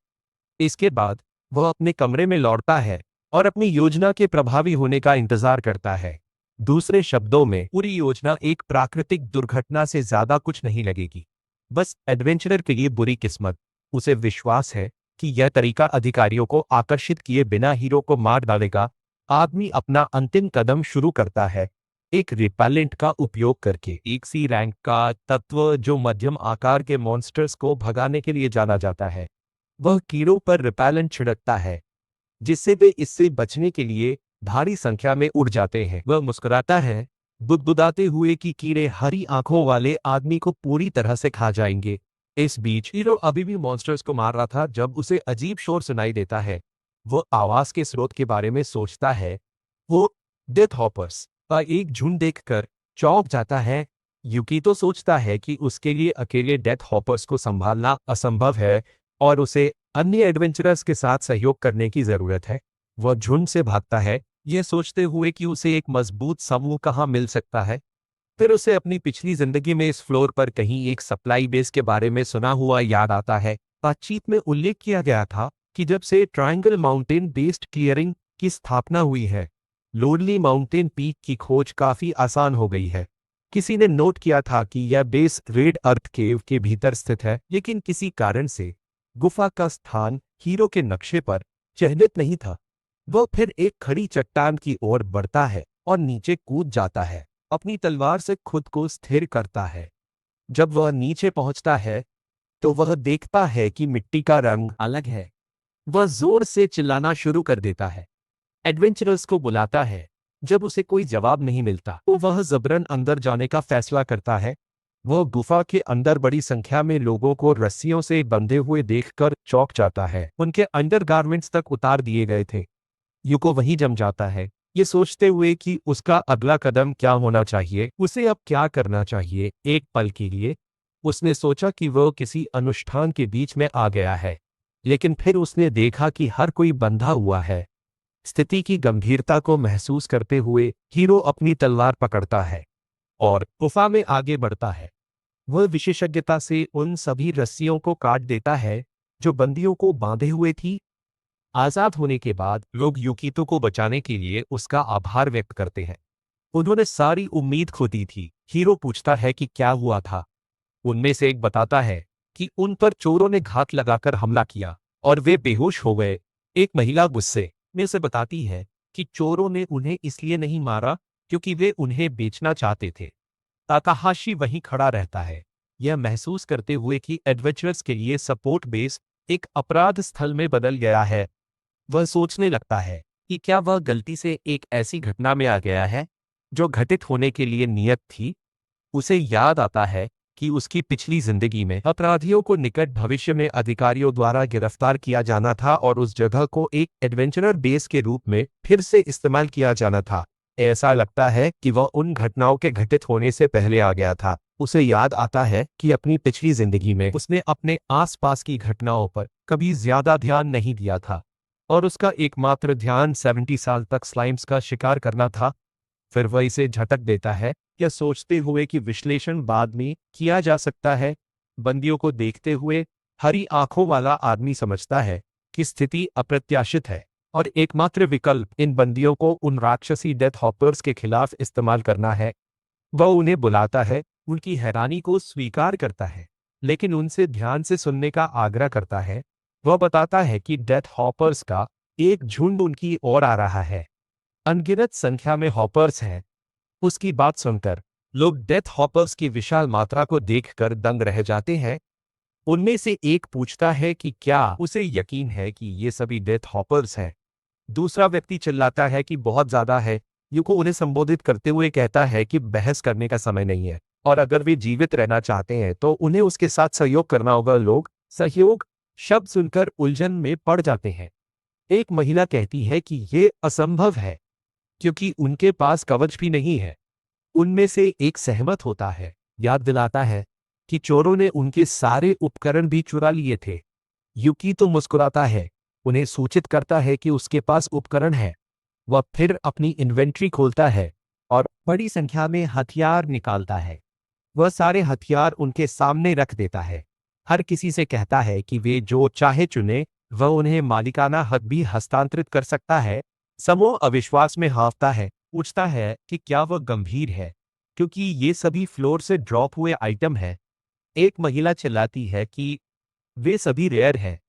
इसके बाद वह अपने कमरे में लौटता है और अपनी योजना के प्रभावी होने का इंतजार करता है। दूसरे शब्दों में, पूरी योजना एक प्राकृतिक दुर्घटना से ज्यादा कुछ नहीं लगेगी। बस एडवेंचरर के लिए बुरी किस्मत। उसे विश्वास है कि यह तरीका अधिकारियों को आकर्षित किए बिना हीरो को मार डालेगा। आदमी अपना अंतिम कदम शुरू करता है, एक रिपेलेंट का उपयोग करके। एक सी रैंक का तत्व जो मध्यम आकार के मॉन्स्टर्स को भगाने के लिए जाना जाता है। वह कीड़ों पर रिपेलेंट छिड़कता है, जिससे वे इससे बचने के लिए भारी संख्या में उड़ जाते हैं। वह मुस्कुराता है, बुदबुदाते हुए कि कीड़े हरी आंखों वाले आदमी को पूरी तरह से खा जाएंगे। इस बीच हीरो अभी भी मॉन्स्टर्स को मार रहा था जब उसे अजीब शोर सुनाई देता है। वो आवाज के स्रोत के बारे में सोचता है। वो डेथ हॉपर्स का एक झुंड देखकर चौंक जाता है। युकी तो सोचता है कि उसके लिए अकेले डेथ हॉपर्स को संभालना असंभव है और उसे अन्य एडवेंचरर्स के साथ सहयोग करने की जरूरत है। वह झुंड से भागता है, यह सोचते हुए कि उसे एक मजबूत समूह कहाँ मिल सकता है। फिर उसे अपनी पिछली जिंदगी में इस फ्लोर पर कहीं एक सप्लाई बेस के बारे में सुना हुआ याद आता है। बातचीत में उल्लेख किया गया था कि जब से ट्रायंगल माउंटेन बेस्ड क्लियरिंग की स्थापना हुई है, लोनली माउंटेन पीक की खोज काफी आसान हो गई है। किसी ने नोट किया था कि यह बेस रेड अर्थ केव के भीतर स्थित है, लेकिन किसी कारण से गुफा का स्थान हीरो के नक्शे पर चिह्नित नहीं था। वह फिर एक खड़ी चट्टान की ओर बढ़ता है और नीचे कूद जाता है, अपनी तलवार से खुद को स्थिर करता है। जब वह नीचे पहुंचता है तो वह देखता है कि मिट्टी का रंग अलग है। वह जोर से चिल्लाना शुरू कर देता है, एडवेंचरर्स को बुलाता है। जब उसे कोई जवाब नहीं मिलता तो वह जबरन अंदर जाने का फैसला करता है। वह गुफा के अंदर बड़ी संख्या में लोगों को रस्सियों से बंधे हुए देखकर चौंक जाता है। उनके अंडरगारमेंट्स तक उतार दिए गए थे। युको वहीं जम जाता है, ये सोचते हुए कि उसका अगला कदम क्या होना चाहिए, उसे अब क्या करना चाहिए। एक पल के लिए उसने सोचा कि वह किसी अनुष्ठान के बीच में आ गया है, लेकिन फिर उसने देखा कि हर कोई बंधा हुआ है। स्थिति की गंभीरता को महसूस करते हुए हीरो अपनी तलवार पकड़ता है और गुफा में आगे बढ़ता है। वह विशेषज्ञता से उन सभी रस्सियों को काट देता है जो बंदियों को बांधे हुए थी। आजाद होने के बाद लोग युकितो को बचाने के लिए उसका आभार व्यक्त करते हैं। उन्होंने सारी उम्मीद खो दी थी। हीरो पूछता है कि क्या हुआ था। उनमें से एक बताता है कि उन पर चोरों ने घात लगाकर हमला किया और वे बेहोश हो गए। एक महिला गुस्से में से बताती है कि चोरों ने उन्हें इसलिए नहीं मारा क्योंकि वे उन्हें बेचना चाहते थे। ताकाहाशी वहीं खड़ा रहता है, यह महसूस करते हुए कि एडवेंचरर्स के लिए सपोर्ट बेस एक अपराध स्थल में बदल गया है। वह सोचने लगता है कि क्या वह गलती से एक ऐसी घटना में आ गया है जो घटित होने के लिए नियत थी। उसे याद आता है कि उसकी पिछली जिंदगी में अपराधियों को निकट भविष्य में अधिकारियों द्वारा गिरफ्तार किया जाना था और उस जगह को एक एडवेंचरर बेस के रूप में फिर से इस्तेमाल किया जाना था। ऐसा लगता है कि वह उन घटनाओं के घटित होने से पहले आ गया था। उसे याद आता है कि अपनी पिछली जिंदगी में उसने अपने आसपास की घटनाओं पर कभी ज्यादा ध्यान नहीं दिया था और उसका एकमात्र ध्यान 70 साल तक स्लाइम्स का शिकार करना था। फिर वह इसे झटक देता है, यह सोचते हुए कि विश्लेषण बाद में किया जा सकता है। बंदियों को देखते हुए हरी आंखों वाला आदमी समझता है कि स्थिति अप्रत्याशित है और एकमात्र विकल्प इन बंदियों को उन राक्षसी डेथ हॉपर्स के खिलाफ इस्तेमाल करना है। वह उन्हें बुलाता है, उनकी हैरानी को स्वीकार करता है, लेकिन उनसे ध्यान से सुनने का आग्रह करता है। वह बताता है कि डेथ हॉपर्स का एक झुंड उनकी ओर आ रहा है। अनगिनत संख्या में हॉपर्स हैं। उसकी बात सुनकर लोग डेथ हॉपर्स की विशाल मात्रा को देखकर दंग रह जाते हैं। उनमें से एक पूछता है कि क्या उसे यकीन है कि ये सभी डेथ हॉपर्स हैं। दूसरा व्यक्ति चिल्लाता है कि बहुत ज्यादा है। युको उन्हें संबोधित करते हुए कहता है कि बहस करने का समय नहीं है और अगर वे जीवित रहना चाहते हैं तो उन्हें उसके साथ सहयोग करना होगा। लोग सहयोग शब्द सुनकर उलझन में पड़ जाते हैं। एक महिला कहती है कि ये असंभव है क्योंकि उनके पास कवच भी नहीं है। उनमें से एक सहमत होता है, याद दिलाता है कि चोरों ने उनके सारे उपकरण भी चुरा लिए थे। युकी तो मुस्कुराता है, उन्हें सूचित करता है कि उसके पास उपकरण है। वह फिर अपनी इन्वेंट्री खोलता है और बड़ी संख्या में हथियार निकालता है। वह सारे हथियार उनके सामने रख देता है। हर किसी से कहता है कि वे जो चाहे चुने, वह उन्हें मालिकाना हक भी हस्तांतरित कर सकता है। समूह अविश्वास में हाँफता है, पूछता है कि क्या वह गंभीर है, क्योंकि ये सभी फ्लोर से ड्रॉप हुए आइटम है। एक महिला चिल्लाती है कि वे सभी रेयर हैं।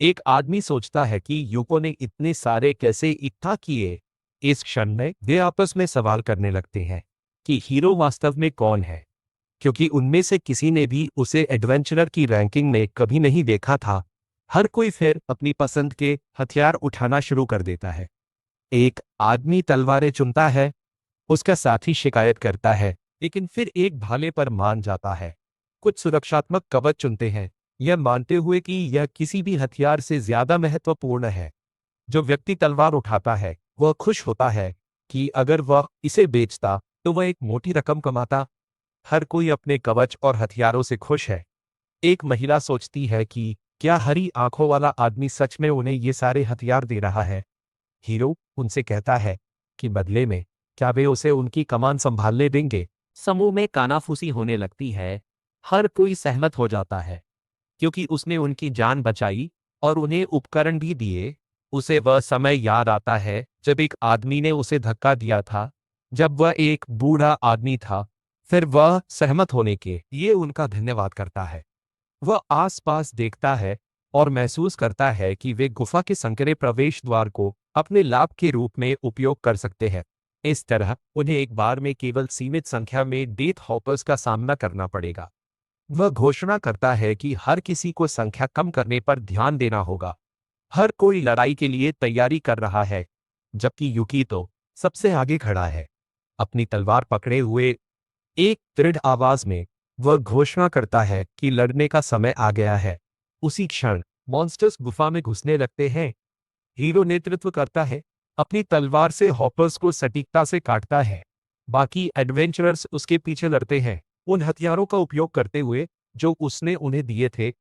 एक आदमी सोचता है कि यूको ने इतने सारे कैसे इकट्ठा किए। इस क्षण में वे आपस में सवाल करने लगते हैं कि हीरो वास्तव में कौन है, क्योंकि उनमें से किसी ने भी उसे एडवेंचरर की रैंकिंग में कभी नहीं देखा था। हर कोई फिर अपनी पसंद के हथियार उठाना शुरू कर देता है। एक आदमी तलवारें चुनता है, उसका साथी शिकायत करता है, लेकिन फिर एक भाले पर मान जाता है। कुछ सुरक्षात्मक कवच चुनते हैं, यह मानते हुए कि यह किसी भी हथियार से ज्यादा महत्वपूर्ण है। जो व्यक्ति तलवार उठाता है वह खुश होता है कि अगर वह इसे बेचता तो वह एक मोटी रकम कमाता। हर कोई अपने कवच और हथियारों से खुश है। एक महिला सोचती है कि क्या हरी आंखों वाला आदमी सच में उन्हें ये सारे हथियार दे रहा है। हीरो उनसे कहता है कि बदले में क्या वे उसे उनकी कमान संभालने देंगे। समूह में कानाफूसी होने लगती है। हर कोई सहमत हो जाता है, क्योंकि उसने उनकी जान बचाई और उन्हें उपकरण भी दिए। उसे वह समय याद आता है जब एक आदमी ने उसे धक्का दिया था, जब वह एक बूढ़ा आदमी था। फिर वह सहमत होने के लिए उनका धन्यवाद करता है। वह आसपास देखता है और महसूस करता है कि वे गुफा के संकरे प्रवेश द्वार को अपने लाभ के रूप में उपयोग कर सकते हैं। इस तरह उन्हें एक बार में केवल सीमित संख्या में डेथ हॉपर्स का सामना करना पड़ेगा। वह घोषणा करता है कि हर किसी को संख्या कम करने पर ध्यान देना होगा। हर कोई लड़ाई के लिए तैयारी कर रहा है, जबकि युकी तो सबसे आगे खड़ा है, अपनी तलवार पकड़े हुए। एक दृढ़ आवाज में वह घोषणा करता है कि लड़ने का समय आ गया है। उसी क्षण मॉन्स्टर्स गुफा में घुसने लगते हैं। हीरो नेतृत्व करता है, अपनी तलवार से हॉपर्स को सटीकता से काटता है। बाकी एडवेंचरर्स उसके पीछे लड़ते हैं, उन हथियारों का उपयोग करते हुए जो उसने उन्हें दिए थे।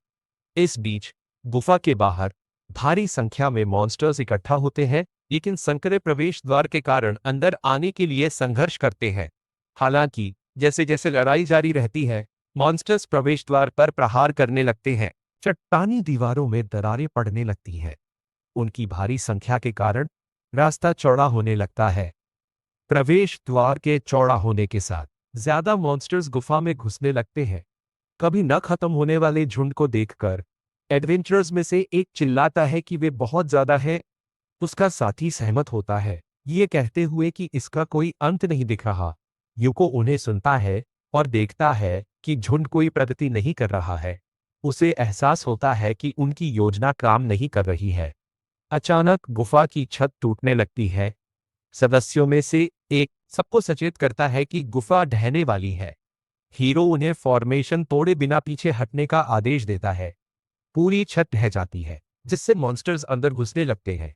इस बीच गुफा के बाहर भारी संख्या में मॉन्स्टर्स इकट्ठा होते हैं, लेकिन संकरे प्रवेश द्वार के कारण अंदर आने के लिए संघर्ष करते हैं। हालांकि जैसे जैसे लड़ाई जारी रहती है, मॉन्स्टर्स प्रवेश द्वार पर प्रहार करने लगते हैं। चट्टानी दीवारों में दरारें पड़ने लगती हैं। उनकी भारी संख्या के कारण रास्ता चौड़ा होने लगता है। प्रवेश द्वार के चौड़ा होने के साथ ज्यादा मॉन्स्टर्स गुफा में घुसने लगते हैं। कभी न खत्म होने वाले झुंड को देखकर एडवेंचरर्स में से एक चिल्लाता है कि वे बहुत ज्यादा हैं। उसका साथी सहमत होता है, ये कहते हुए कि इसका कोई अंत नहीं दिख रहा। युको उन्हें सुनता है और देखता है कि झुंड कोई प्रगति नहीं कर रहा है। उसे एहसास होता है कि उनकी योजना काम नहीं कर रही है। अचानक गुफा की छत टूटने लगती है। सदस्यों में से एक सबको सचेत करता है कि गुफा ढहने वाली है। हीरो उन्हें फॉर्मेशन तोड़े बिना पीछे हटने का आदेश देता है। पूरी छत ढह जाती है, जिससे मॉन्स्टर्स अंदर घुसने लगते हैं।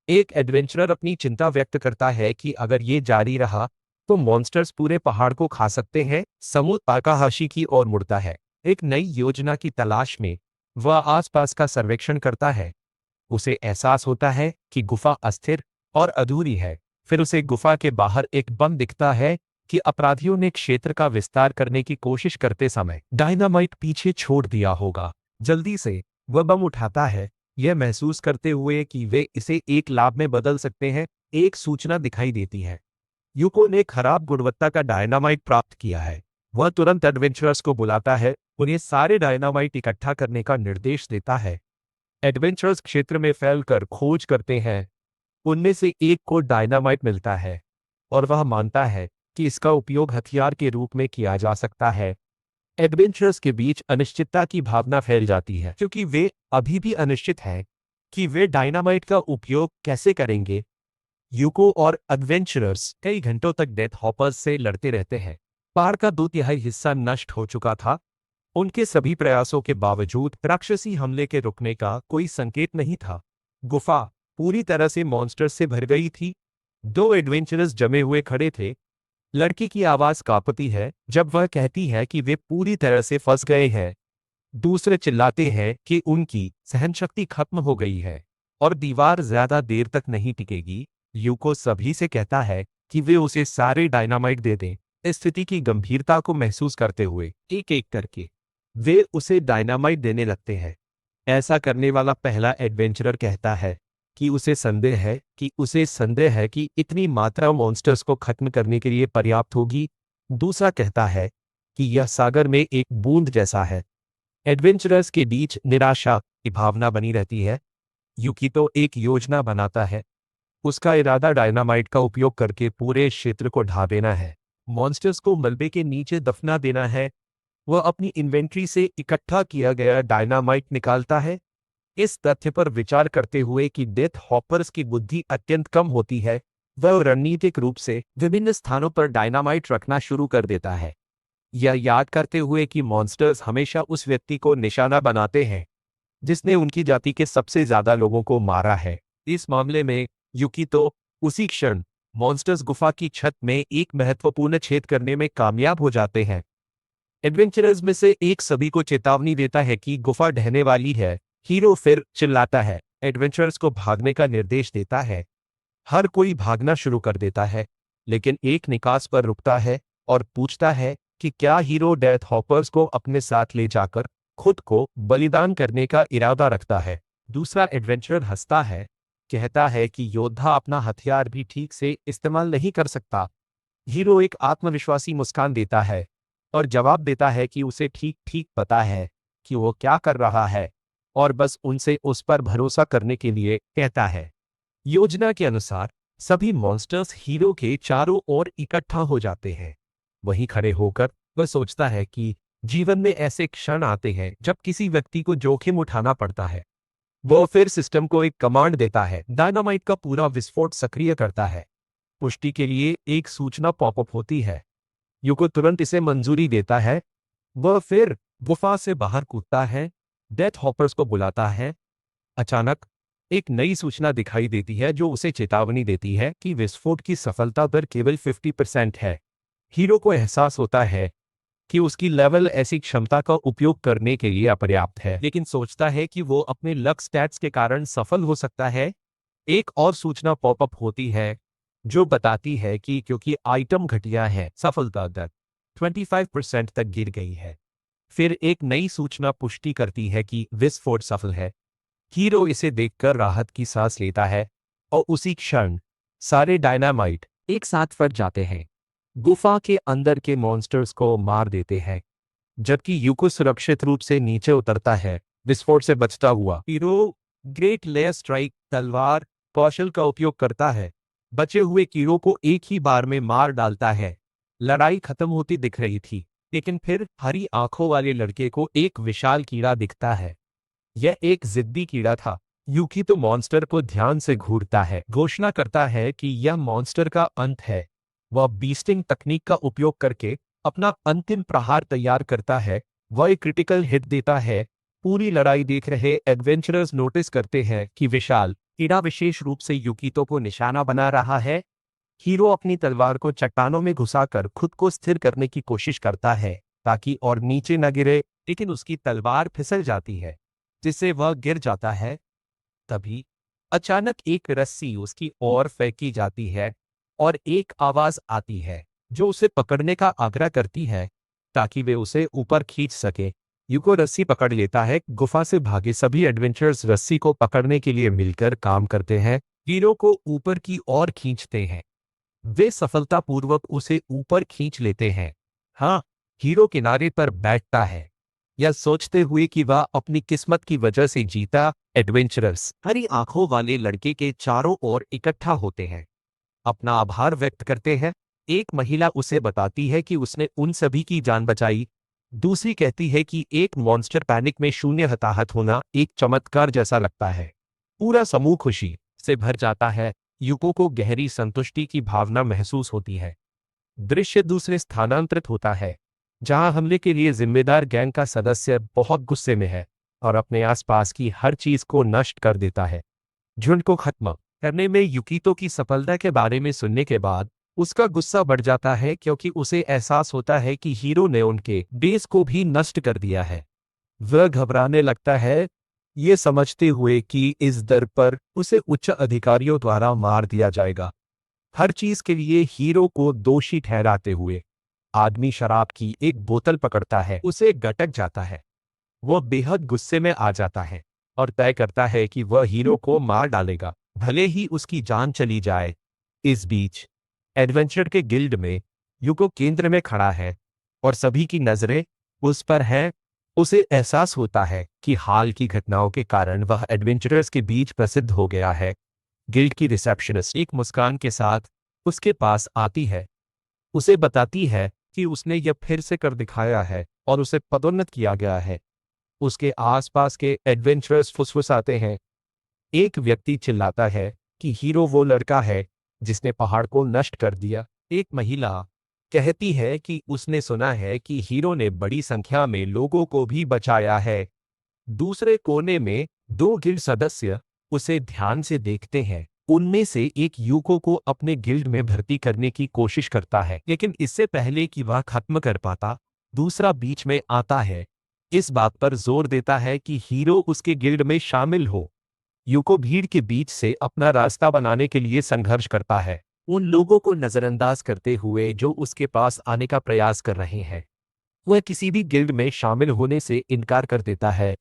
एक एडवेंचरर अपनी चिंता व्यक्त करता है कि अगर ये जारी रहा तो मॉन्स्टर्स पूरे पहाड़ को खा सकते हैं। समूह ताकाहाशी की ओर मुड़ता है। एक नई योजना की तलाश में वह आसपास का सर्वेक्षण करता है। उसे एहसास होता है कि गुफा अस्थिर और अधूरी है। फिर उसे गुफा के बाहर एक बम दिखता है कि अपराधियों ने क्षेत्र का विस्तार करने की कोशिश करते समय डायनामाइट पीछे छोड़ दिया होगा। जल्दी से वह बम उठाता है, यह महसूस करते हुए कि वे इसे एक लाभ में बदल सकते हैं। एक सूचना दिखाई देती है, यूको ने खराब गुणवत्ता का डायनामाइट प्राप्त किया है। वह तुरंत एडवेंचरर्स को बुलाता है, उन्हें सारे डायनामाइट इकट्ठा करने का निर्देश देता है। एडवेंचरर्स क्षेत्र में फैलकर खोज करते हैं। उनमें से एक को डायनामाइट मिलता है और वह मानता है कि इसका उपयोग हथियार के रूप में किया जा सकता है। एडवेंचरर्स के बीच अनिश्चितता की भावना फैल जाती है, क्योंकि वे अभी भी अनिश्चित हैं कि वे डायनामाइट का उपयोग कैसे करेंगे। यूको और एडवेंचरर्स कई घंटों तक डेथ हॉपर्स से लड़ते रहते हैं। पहाड़ का 2/3 हिस्सा नष्ट हो चुका था। उनके सभी प्रयासों के बावजूद राक्षसी हमले के रुकने का कोई संकेत नहीं था। गुफा पूरी तरह से मॉन्स्टर्स से भर गई थी। दो एडवेंचरर्स जमे हुए खड़े थे। लड़की की आवाज कांपती है जब वह कहती है कि वे पूरी तरह से फंस गए हैं। दूसरे चिल्लाते हैं कि उनकी सहनशक्ति खत्म हो गई है और दीवार ज्यादा देर तक नहीं टिकेगी। यूको सभी से कहता है कि वे उसे सारे डायनामाइट दे दें। स्थिति की गंभीरता को महसूस करते हुए एक एक करके वे उसे डायनामाइट देने लगते हैं। ऐसा करने वाला पहला एडवेंचरर कहता है कि उसे संदेह है कि इतनी मात्रा मॉन्स्टर्स को खत्म करने के लिए पर्याप्त होगी। दूसरा कहता है कि यह सागर में एक बूंद जैसा है। एडवेंचरर्स के बीच निराशा की भावना बनी रहती है। यूकितो एक योजना बनाता है। उसका इरादा डायनामाइट का उपयोग करके पूरे क्षेत्र को ढा देना है, मॉन्स्टर्स को मलबे के नीचे दफना देना है। वह अपनी इन्वेंट्री से इकट्ठा किया गया डायनामाइट निकालता है। इस तथ्य पर विचार करते हुए कि डेथ हॉपर्स की बुद्धि अत्यंत कम होती है, वह रणनीतिक रूप से विभिन्न स्थानों पर डायनामाइट रखना शुरू कर देता है। यह याद करते हुए कि मॉन्स्टर्स हमेशा उस व्यक्ति को निशाना बनाते हैं जिसने उनकी जाति के सबसे ज्यादा लोगों को मारा है। इस मामले में यूकितो उसी क्षण मॉन्स्टर्स गुफा की छत में एक महत्वपूर्ण छेद करने में कामयाब हो जाते हैं। एडवेंचरर्स में से एक सभी को चेतावनी देता है कि गुफा ढहने वाली है। हीरो फिर चिल्लाता है, एडवेंचरर्स को भागने का निर्देश देता है। हर कोई भागना शुरू कर देता है, लेकिन एक निकास पर रुकता है और पूछता है कि क्या हीरो डेथ हॉपर्स को अपने साथ ले जाकर खुद को बलिदान करने का इरादा रखता है। दूसरा एडवेंचरर हंसता है, कहता है कि योद्धा अपना हथियार भी ठीक से इस्तेमाल नहीं कर सकता। हीरो एक आत्मविश्वासी मुस्कान देता है और जवाब देता है कि उसे ठीक ठीक पता है कि वो क्या कर रहा है और बस उनसे उस पर भरोसा करने के लिए कहता है। योजना के अनुसार सभी मॉन्स्टर्स हीरो के चारों ओर इकट्ठा हो जाते हैं। वहीं खड़े होकर वह सोचता है कि जीवन में ऐसे क्षण आते हैं जब किसी व्यक्ति को जोखिम उठाना पड़ता है। वह फिर सिस्टम को एक कमांड देता है, डायनामाइट का पूरा विस्फोट सक्रिय करता है। पुष्टि के लिए एक सूचना पॉपअप होती है। यूको तुरंत इसे मंजूरी देता है। वह फिर गुफा से बाहर कूदता है, डेथ हॉपर्स को बुलाता है। अचानक एक नई सूचना दिखाई देती है जो उसे चेतावनी देती है कि विस्फोट की सफलता दर केवल 50% है। हीरो को एहसास होता है कि उसकी लेवल ऐसी क्षमता का उपयोग करने के लिए अपर्याप्त है, लेकिन सोचता है कि वो अपने लक स्टैट्स के कारण सफल हो सकता है। एक और सूचना पॉपअप होती है जो बताती है कि क्योंकि आइटम घटिया है, सफलता दर 25% तक गिर गई है। फिर एक नई सूचना पुष्टि करती है कि विस्फोट सफल है। हीरो इसे देखकर राहत की सांस लेता है और उसी क्षण सारे डायनामाइट एक साथ फट जाते हैं, गुफा के अंदर के मॉन्स्टर्स को मार देते हैं। जबकि यूको सुरक्षित रूप से नीचे उतरता है, विस्फोट से बचता हुआ। हीरो ग्रेट लेयर स्ट्राइक तलवार कौशल का उपयोग करता है, बचे हुए कीड़ों को एक ही बार में मार डालता है। लड़ाई खत्म होती दिख रही थी, लेकिन फिर हरी आंखों वाले लड़के को एक विशाल कीड़ा दिखता है। यह एक जिद्दी कीड़ा था। यूकी तो मॉन्स्टर को ध्यान से घूरता है, घोषणा करता है कि यह मॉन्स्टर का अंत है। वह बीस्टिंग तकनीक का उपयोग करके अपना अंतिम प्रहार तैयार करता है। वह एक क्रिटिकल हिट देता है। पूरी लड़ाई देख रहे एडवेंचरर्स नोटिस करते हैं कि विशाल कीड़ा विशेष रूप से यूकीतो को निशाना बना रहा है। हीरो अपनी तलवार को चट्टानों में घुसाकर खुद को स्थिर करने की कोशिश करता है ताकि और नीचे न गिरे, लेकिन उसकी तलवार फिसल जाती है जिससे वह गिर जाता है। तभी अचानक एक रस्सी उसकी ओर फेंकी जाती है और एक आवाज आती है जो उसे पकड़ने का आग्रह करती है ताकि वे उसे ऊपर खींच सके। यूको रस्सी पकड़ लेता है। गुफा से भागे सभी एडवेंचर्स रस्सी को पकड़ने के लिए मिलकर काम करते हैं, हीरो को ऊपर की ओर खींचते हैं। वे सफलतापूर्वक उसे ऊपर खींच लेते हैं। हाँ, हीरो किनारे पर बैठता है, यह सोचते हुए कि वह अपनी किस्मत की वजह से जीता। एडवेंचरर्स हरी आंखों वाले लड़के के चारों ओर इकट्ठा होते हैं, अपना आभार व्यक्त करते हैं। एक महिला उसे बताती है कि उसने उन सभी की जान बचाई। दूसरी कहती है कि एक मॉन्स्टर पैनिक में शून्य हताहत होना एक चमत्कार जैसा लगता है। पूरा समूह खुशी से भर जाता है। यूको को गहरी संतुष्टि की भावना महसूस होती है। दृश्य दूसरे स्थानांतरित होता है, जहां हमले के लिए जिम्मेदार गैंग का सदस्य बहुत गुस्से में है और अपने आसपास की हर चीज को नष्ट कर देता है। झुंड को खत्म करने में यूकितो की सफलता के बारे में सुनने के बाद उसका गुस्सा बढ़ जाता है, क्योंकि उसे एहसास होता है कि हीरो ने उनके बेस को भी नष्ट कर दिया है। वह घबराने लगता है। ये समझते हुए कि इस दर पर उसे उच्च अधिकारियों द्वारा मार दिया जाएगा। हर चीज के लिए हीरो को दोषी ठहराते हुए आदमी शराब की एक बोतल पकड़ता है, उसे गटक जाता है। वह बेहद गुस्से में आ जाता है और तय करता है कि वह हीरो को मार डालेगा, भले ही उसकी जान चली जाए। इस बीच एडवेंचर के गिल्ड में युको केंद्र में खड़ा है और सभी की नजरें उस पर हैं। उसे एहसास होता है कि हाल की घटनाओं के कारण वह एडवेंचरर्स के बीच प्रसिद्ध हो गया है। गिल्ड की रिसेप्शनिस्ट एक मुस्कान के साथ उसके पास आती है, उसे बताती है कि उसने यह फिर से कर दिखाया है और उसे पदोन्नत किया गया है। उसके आसपास के एडवेंचरर्स फुसफुसाते हैं। एक व्यक्ति चिल्लाता है कि हीरो वो लड़का है जिसने पहाड़ को नष्ट कर दिया। एक महिला कहती है कि उसने सुना है कि हीरो ने बड़ी संख्या में लोगों को भी बचाया है। दूसरे कोने में दो गिल्ड सदस्य उसे ध्यान से देखते हैं। उनमें से एक यूको को अपने गिल्ड में भर्ती करने की कोशिश करता है, लेकिन इससे पहले कि वह खत्म कर पाता, दूसरा बीच में आता है। इस बात पर जोर देता है कि हीरो उसके गिल्ड में शामिल हो। यूको भीड़ के बीच से अपना रास्ता बनाने के लिए संघर्ष करता है, उन लोगों को नजरअंदाज करते हुए जो उसके पास आने का प्रयास कर रहे हैं। वह किसी भी गिल्ड में शामिल होने से इनकार कर देता है।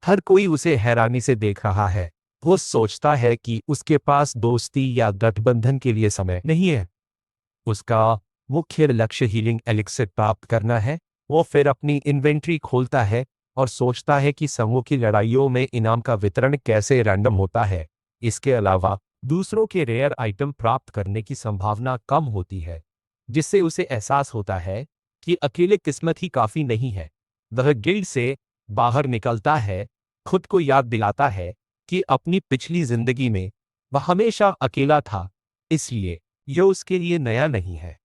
हर कोई उसे हैरानी से देख रहा है। वो सोचता है कि उसके पास दोस्ती या गठबंधन के लिए समय नहीं है। उसका मुख्य लक्ष्य हीलिंग एलिक्सिर प्राप्त करना है। वो फिर अपनी इन्वेंट्री खोलता है और सोचता है कि समूह की लड़ाइयों में इनाम का वितरण कैसे रैंडम होता है। इसके अलावा दूसरों के रेयर आइटम प्राप्त करने की संभावना कम होती है, जिससे उसे एहसास होता है कि अकेले किस्मत ही काफी नहीं है। वह गिल्ड से बाहर निकलता है, खुद को याद दिलाता है कि अपनी पिछली जिंदगी में वह हमेशा अकेला था, इसलिए यह उसके लिए नया नहीं है।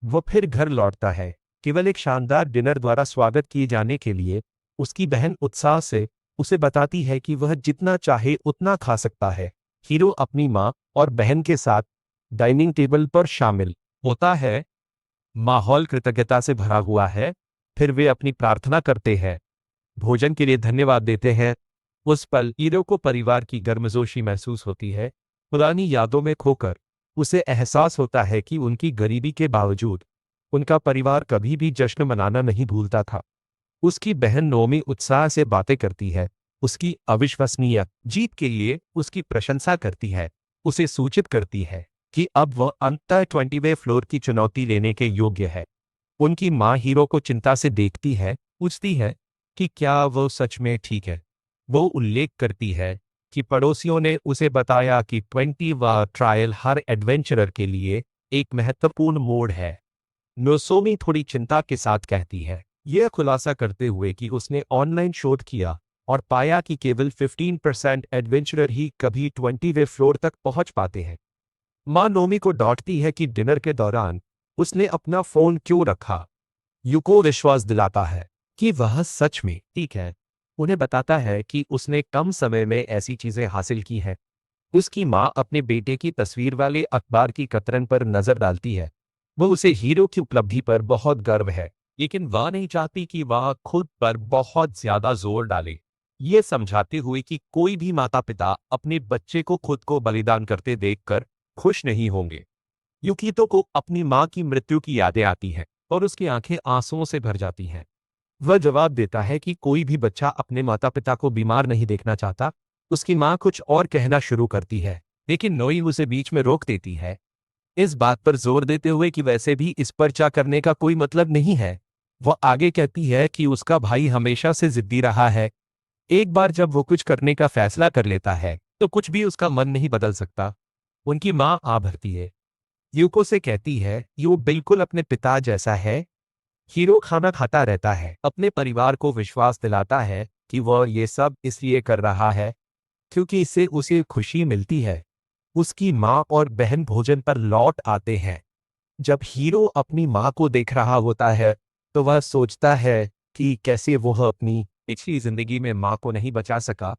वो फिर घर लौटता है, केवल एक शानदार डिनर द्वारा स्वागत किए जाने के लिए। उसकी बहन उत्साह से उसे बताती है कि वह जितना चाहे उतना खा सकता है। हीरो अपनी माँ और बहन के साथ डाइनिंग टेबल पर शामिल होता है। माहौल कृतज्ञता से भरा हुआ है। फिर वे अपनी प्रार्थना करते हैं, भोजन के लिए धन्यवाद देते हैं। उस पल हीरो को परिवार की गर्मजोशी महसूस होती है। पुरानी यादों में खोकर उसे एहसास होता है कि उनकी गरीबी के बावजूद उनका परिवार कभी भी जश्न मनाना नहीं भूलता था। उसकी बहन नोमी उत्साह से बातें करती है, उसकी अविश्वसनीय जीत के लिए उसकी प्रशंसा करती है, उसे सूचित करती है कि अब वह अंततः 20वें फ्लोर की चुनौती लेने के योग्य है। उनकी माँ हीरो को चिंता से देखती है, पूछती है कि क्या वो सच में ठीक है। वो उल्लेख करती है कि पड़ोसियों ने उसे बताया कि 20वां ट्रायल हर एडवेंचरर के लिए एक महत्वपूर्ण मोड़ है। नोसोमी थोड़ी चिंता के साथ कहती है, यह खुलासा करते हुए कि उसने ऑनलाइन शोध किया और पाया कि केवल 15% एडवेंचरर ही कभी 20वें फ्लोर तक पहुंच पाते हैं। माँ नोमी को डांटती है कि डिनर के दौरान उसने अपना फोन क्यों रखा। युको विश्वास दिलाता है कि वह सच में ठीक है। उन्हें बताता है कि उसने कम समय में ऐसी चीजें हासिल की हैं। उसकी माँ अपने बेटे की तस्वीर वाले अखबार की कतरन पर नजर डालती है। वो उसे हीरो की उपलब्धि पर बहुत गर्व है, लेकिन वह नहीं चाहती कि वह खुद पर बहुत ज्यादा जोर डाले। ये समझाते हुए कि कोई भी माता पिता अपने बच्चे को खुद को बलिदान करते देखकर खुश नहीं होंगे। युकितो को अपनी माँ की मृत्यु की यादें आती हैं और उसकी आंखें आंसुओं से भर जाती हैं। वह जवाब देता है कि कोई भी बच्चा अपने माता पिता को बीमार नहीं देखना चाहता। उसकी माँ कुछ और कहना शुरू करती है, लेकिन नोई उसे बीच में रोक देती है, इस बात पर जोर देते हुए कि वैसे भी इस पर चा करने का कोई मतलब नहीं है। वह आगे कहती है कि उसका भाई हमेशा से जिद्दी रहा है। एक बार जब वो कुछ करने का फैसला कर लेता है तो कुछ भी उसका मन नहीं बदल सकता। उनकी माँ आ भरती है, यूको से कहती है ये वो बिल्कुल अपने पिता जैसा है। हीरो खाना खाता रहता है, अपने परिवार को विश्वास दिलाता है कि वह ये सब इसलिए कर रहा है क्योंकि इससे उसे खुशी मिलती है। उसकी माँ और बहन भोजन पर लौट आते हैं। जब हीरो अपनी माँ को देख रहा होता है तो वह सोचता है कि कैसे वह अपनी पिछली जिंदगी में माँ को नहीं बचा सका।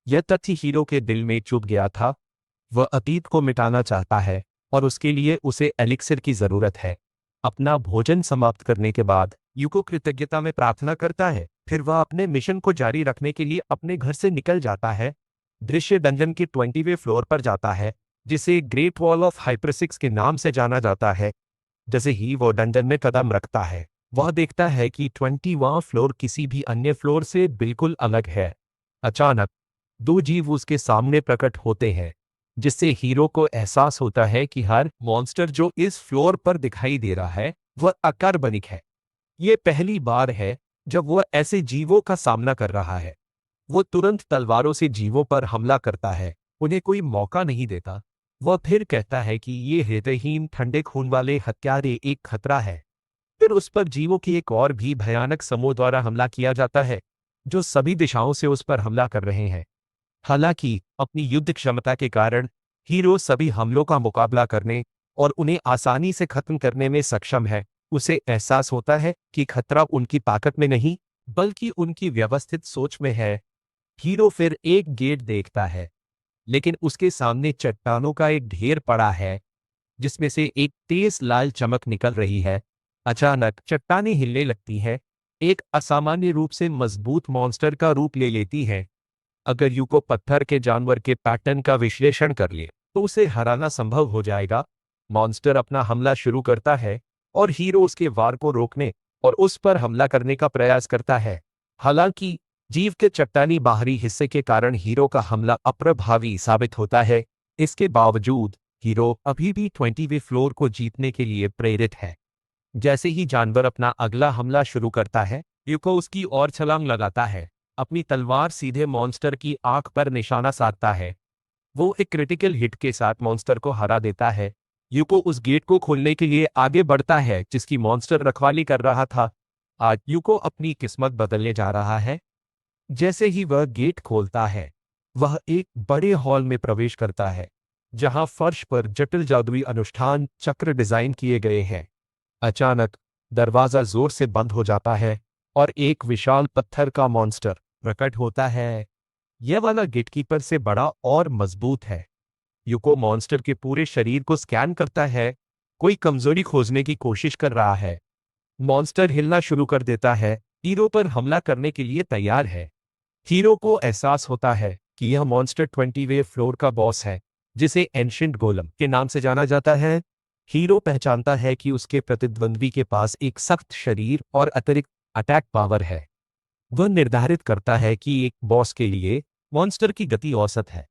यह तथ्य हीरो के दिल में चुभ गया था। वह अतीत को मिटाना चाहता है और उसके लिए उसे एलिक्सिर की जरूरत है। अपना भोजन समाप्त करने के बाद यूको कृतज्ञता में प्रार्थना करता है, फिर वह अपने मिशन को जारी रखने के लिए अपने घर से निकल जाता है। दृश्य डंजन के 20वें फ्लोर पर जाता है, जिसे ग्रेट वॉल ऑफ हाइपरसिक्स के नाम से जाना जाता है। जैसे ही वो डंजन में कदम रखता है, वह देखता है कि 20वां फ्लोर किसी भी अन्य फ्लोर से बिल्कुल अलग है। अचानक दो जीव उसके सामने प्रकट होते हैं, जिससे हीरो को एहसास होता है कि हर मॉन्स्टर जो इस फ्लोर पर दिखाई दे रहा है वह अकार्बनिक है। ये पहली बार है जब वह ऐसे जीवों का सामना कर रहा है। वो तुरंत तलवारों से जीवों पर हमला करता है, उन्हें कोई मौका नहीं देता। वह फिर कहता है कि ये हृदयहीन ठंडे खून वाले हत्यारे एक खतरा है। फिर उस पर जीवों की एक और भी भयानक समूह द्वारा हमला किया जाता है, जो सभी दिशाओं से उस पर हमला कर रहे हैं। हालांकि अपनी युद्ध क्षमता के कारण हीरो सभी हमलों का मुकाबला करने और उन्हें आसानी से खत्म करने में सक्षम है। उसे एहसास होता है कि खतरा उनकी ताकत में नहीं, बल्कि उनकी व्यवस्थित सोच में है। हीरो फिर एक गेट देखता है, लेकिन उसके सामने चट्टानों का एक ढेर पड़ा है, जिसमें से एक तेज लाल चमक निकल रही है। अचानक चट्टानें हिलने लगती है, एक असामान्य रूप से मजबूत मॉन्स्टर का रूप ले लेती है। अगर यूको पत्थर के जानवर के पैटर्न का विश्लेषण कर ले, तो उसे हराना संभव हो जाएगा। मॉन्स्टर अपना हमला शुरू करता है और हीरो उसके वार को रोकने और उस पर हमला करने का प्रयास करता है। हालांकि जीव के चट्टानी बाहरी हिस्से के कारण हीरो का हमला अप्रभावी साबित होता है। इसके बावजूद हीरो अभी भी 20वें फ्लोर को जीतने के लिए प्रेरित है। जैसे ही जानवर अपना अगला हमला शुरू करता है, यूको उसकी ओर छलांग लगाता है। अपनी तलवार सीधे मॉन्स्टर की आंख पर निशाना साधता है। वो एक क्रिटिकल हिट के साथ मॉन्स्टर को हरा देता है। यूको उस गेट को खोलने के लिए आगे बढ़ता है जिसकी मॉन्स्टर रखवाली कर रहा था। आज यूको अपनी किस्मत बदलने जा रहा है। जैसे ही वह गेट खोलता है, वह एक बड़े हॉल में प्रवेश करता है, जहां फर्श पर जटिल जादुई अनुष्ठान चक्र डिजाइन किए गए हैं। अचानक दरवाजा जोर से बंद हो जाता है और एक विशाल पत्थर का मॉन्स्टर प्रकट होता है। यह वाला गेटकीपर से बड़ा और मजबूत है। यूको मॉन्स्टर के पूरे शरीर को स्कैन करता है, कोई कमजोरी खोजने की कोशिश कर रहा है। मॉन्स्टर हिलना शुरू कर देता है, हीरो पर हमला करने के लिए तैयार है। हीरो को एहसास होता है कि यह मॉन्स्टर 20वें फ्लोर का बॉस है, जिसे एंशिएंट गोलम के नाम से जाना जाता है। हीरो पहचानता है कि उसके प्रतिद्वंद्वी के पास एक सख्त शरीर और अतिरिक्त अटैक पावर है। वह निर्धारित करता है कि एक बॉस के लिए मॉन्स्टर की गति औसत है।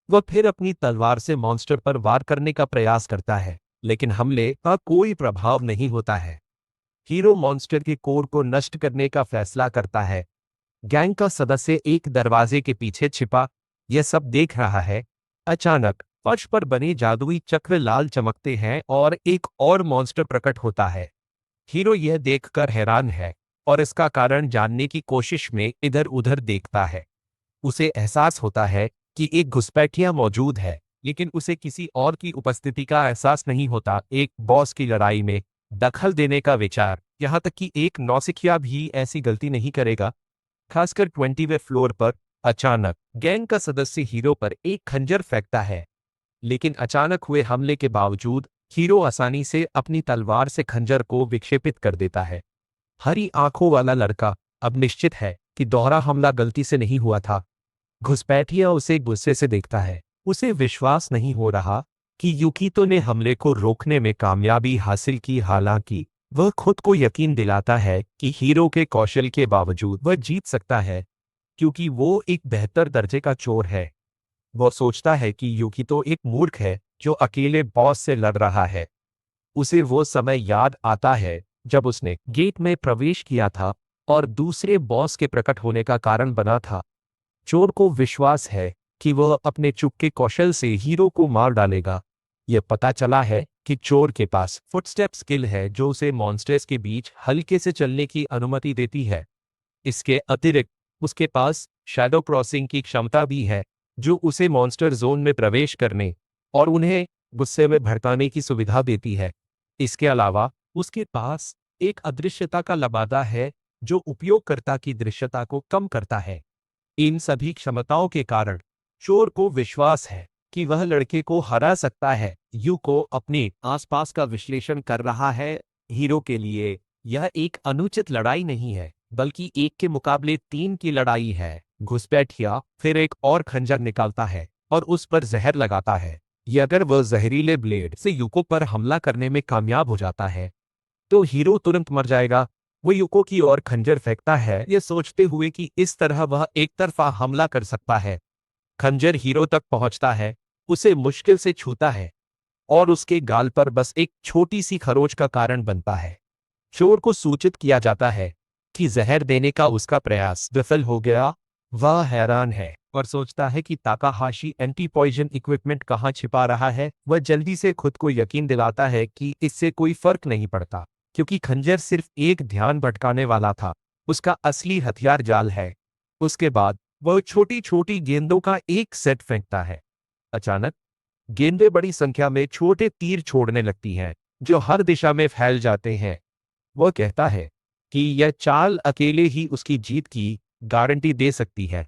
वह फिर अपनी तलवार से मॉन्स्टर पर वार करने का प्रयास करता है, लेकिन हमले का कोई प्रभाव नहीं होता है। हीरो मॉन्स्टर के कोर को नष्ट करने का फैसला करता है। गैंग का सदस्य एक दरवाजे के पीछे छिपा यह सब देख रहा है। अचानक फर्श पर बने जादुई चक्र लाल चमकते हैं और एक और मॉन्स्टर प्रकट होता है। हीरो यह देखकर हैरान है और इसका कारण जानने की कोशिश में इधर उधर देखता है। उसे एहसास होता है कि एक घुसपैठिया मौजूद है, लेकिन उसे किसी और की उपस्थिति का एहसास नहीं होता। एक बॉस की लड़ाई में दखल देने का विचार, यहाँ तक कि एक नौसिखिया भी ऐसी गलती नहीं करेगा, खासकर 20वें फ्लोर पर। अचानक गैंग का सदस्य हीरो पर एक खंजर फेंकता है, लेकिन अचानक हुए हमले के बावजूद हीरो आसानी से अपनी तलवार से खंजर को विक्षेपित कर देता है। हरी आंखों वाला लड़का अब निश्चित है कि दोहरा हमला गलती से नहीं हुआ था। घुसपैठिया उसे गुस्से से देखता है। उसे विश्वास नहीं हो रहा कि युकितो ने हमले को रोकने में कामयाबी हासिल की। हालांकि वह खुद को यकीन दिलाता है कि हीरो के कौशल के बावजूद वह जीत सकता है, क्योंकि वो एक बेहतर दर्जे का चोर है। वह सोचता है कि युकितो एक मूर्ख है जो अकेले बॉस से लड़ रहा है। उसे वो समय याद आता है जब उसने गेट में प्रवेश किया था और दूसरे बॉस के प्रकट होने का कारण बना था। चोर को विश्वास है कि वह अपने चुपके कौशल से हीरो को मार डालेगा। यह पता चला है कि चोर के पास फुटस्टेप स्किल है जो उसे मॉन्स्टर्स के बीच हल्के से चलने की अनुमति देती है। इसके अतिरिक्त उसके पास शैडो क्रॉसिंग की क्षमता भी है, जो उसे मॉन्स्टर जोन में प्रवेश करने और उन्हें गुस्से में भड़काने की सुविधा देती है। इसके अलावा उसके पास एक अदृश्यता का लबादा है जो उपयोगकर्ता की दृश्यता को कम करता है। इन सभी क्षमताओं के कारण चोर को विश्वास है कि वह लड़के को हरा सकता है। यूको अपने आसपास का विश्लेषण कर रहा है। हीरो के लिए यह एक अनुचित लड़ाई नहीं है, बल्कि एक के मुकाबले 3 की लड़ाई है। घुसपैठिया फिर एक और खंजर निकालता है और उस पर जहर लगाता है। ये अगर वह जहरीले ब्लेड से युको पर हमला करने में कामयाब हो जाता है तो हीरो तुरंत मर जाएगा। वो युको की ओर खंजर फेंकता है, ये सोचते हुए कि इस तरह वह एक तरफा हमला कर सकता है। खंजर हीरो तक पहुंचता है, उसे मुश्किल से छूता है और उसके गाल पर बस एक छोटी सी खरोच का कारण बनता है। चोर को सूचित किया जाता है कि जहर देने का उसका प्रयास विफल हो गया। वह हैरान है और सोचता है कि ताकाहाशी एंटी पॉइजन इक्विपमेंट कहाँ छिपा रहा है। वह जल्दी से खुद को यकीन दिलाता है कि इससे कोई फर्क नहीं पड़ता, क्योंकि खंजर सिर्फ एक ध्यान भटकाने वाला था। उसका असली हथियार जाल है। उसके बाद वह छोटी छोटी गेंदों का एक सेट फेंकता है। अचानक गेंदें बड़ी संख्या में छोटे तीर छोड़ने लगती हैं, जो हर दिशा में फैल जाते हैं। वह कहता है कि यह चाल अकेले ही उसकी जीत की गारंटी दे सकती है।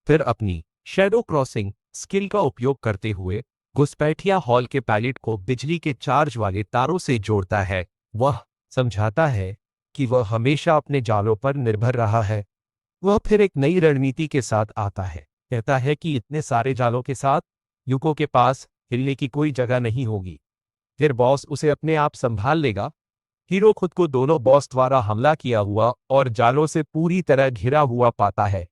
फिर अपनी शैडो क्रॉसिंग स्किल का उपयोग करते हुए घुसपैठिया हॉल के पायलट को बिजली के चार्ज वाले तारों से जोड़ता है। वह समझाता है कि वह हमेशा अपने जालों पर निर्भर रहा है। वह फिर एक नई रणनीति के साथ आता है। कहता है कि इतने सारे जालों के साथ युको के पास हिलने की कोई जगह नहीं होगी। फिर बॉस उसे अपने आप संभाल लेगा। हीरो खुद को दोनों बॉस द्वारा हमला किया हुआ और जालों से पूरी तरह घिरा हुआ पाता है।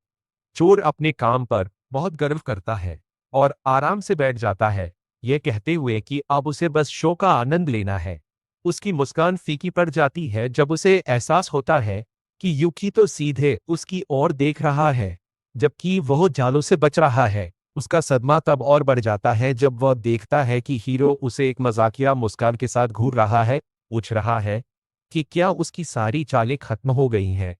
चोर अपने काम पर बहुत गर्व करता है और आराम से बैठ जाता है, यह कहते हुए कि अब उसे बस शो का आनंद लेना है। उसकी मुस्कान फीकी पड़ जाती है जब उसे एहसास होता है कि युकी तो सीधे उसकी ओर देख रहा है, जबकि वह जालों से बच रहा है। उसका सदमा तब और बढ़ जाता है जब वह देखता है कि हीरो उसे एक मजाकिया मुस्कान के साथ घूर रहा है, पूछ रहा है कि क्या उसकी सारी चालें खत्म हो गई हैं।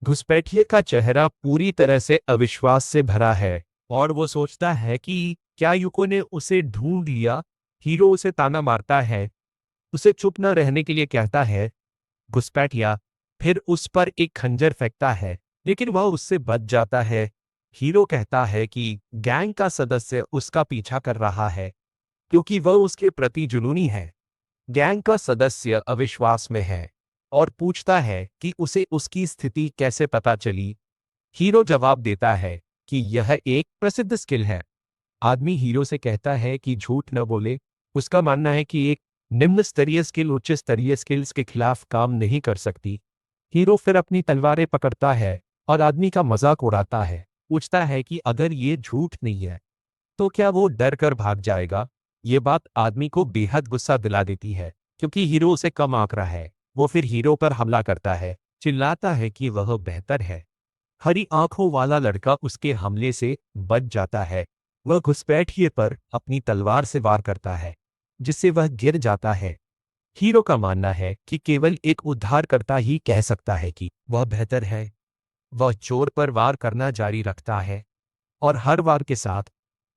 घुसपैठिए का चेहरा पूरी तरह से अविश्वास से भरा है और वो सोचता है कि क्या युको ने उसे ढूंढ लिया। हीरो उसे ताना मारता है, उसे चुप न रहने के लिए कहता है। घुसपैठिया फिर उस पर एक खंजर फेंकता है, लेकिन वह उससे बच जाता है। हीरो कहता है कि गैंग का सदस्य उसका पीछा कर रहा है क्योंकि वह उसके प्रति जुनूनी है। गैंग का सदस्य अविश्वास में है और पूछता है कि उसे उसकी स्थिति कैसे पता चली। हीरो जवाब देता है कि यह एक प्रसिद्ध स्किल है। आदमी हीरो से कहता है कि झूठ न बोले। उसका मानना है कि एक निम्न स्तरीय स्किल उच्च स्तरीय स्किल्स के खिलाफ काम नहीं कर सकती। हीरो फिर अपनी तलवारें पकड़ता है और आदमी का मजाक उड़ाता है। पूछता है कि अगर ये झूठ नहीं है तो क्या वो डर कर भाग जाएगा। ये बात आदमी को बेहद गुस्सा दिला देती है, क्योंकि हीरो उसे कम आंक रहा है। वो फिर हीरो पर हमला करता है, चिल्लाता है कि वह बेहतर है। हरी आंखों वाला लड़का उसके हमले से बच जाता है। वह घुसपैठिए पर अपनी तलवार से वार करता है, जिससे वह गिर जाता है। हीरो का मानना है कि केवल एक उद्धारकर्ता ही कह सकता है कि वह बेहतर है। वह चोर पर वार करना जारी रखता है और हर वार के साथ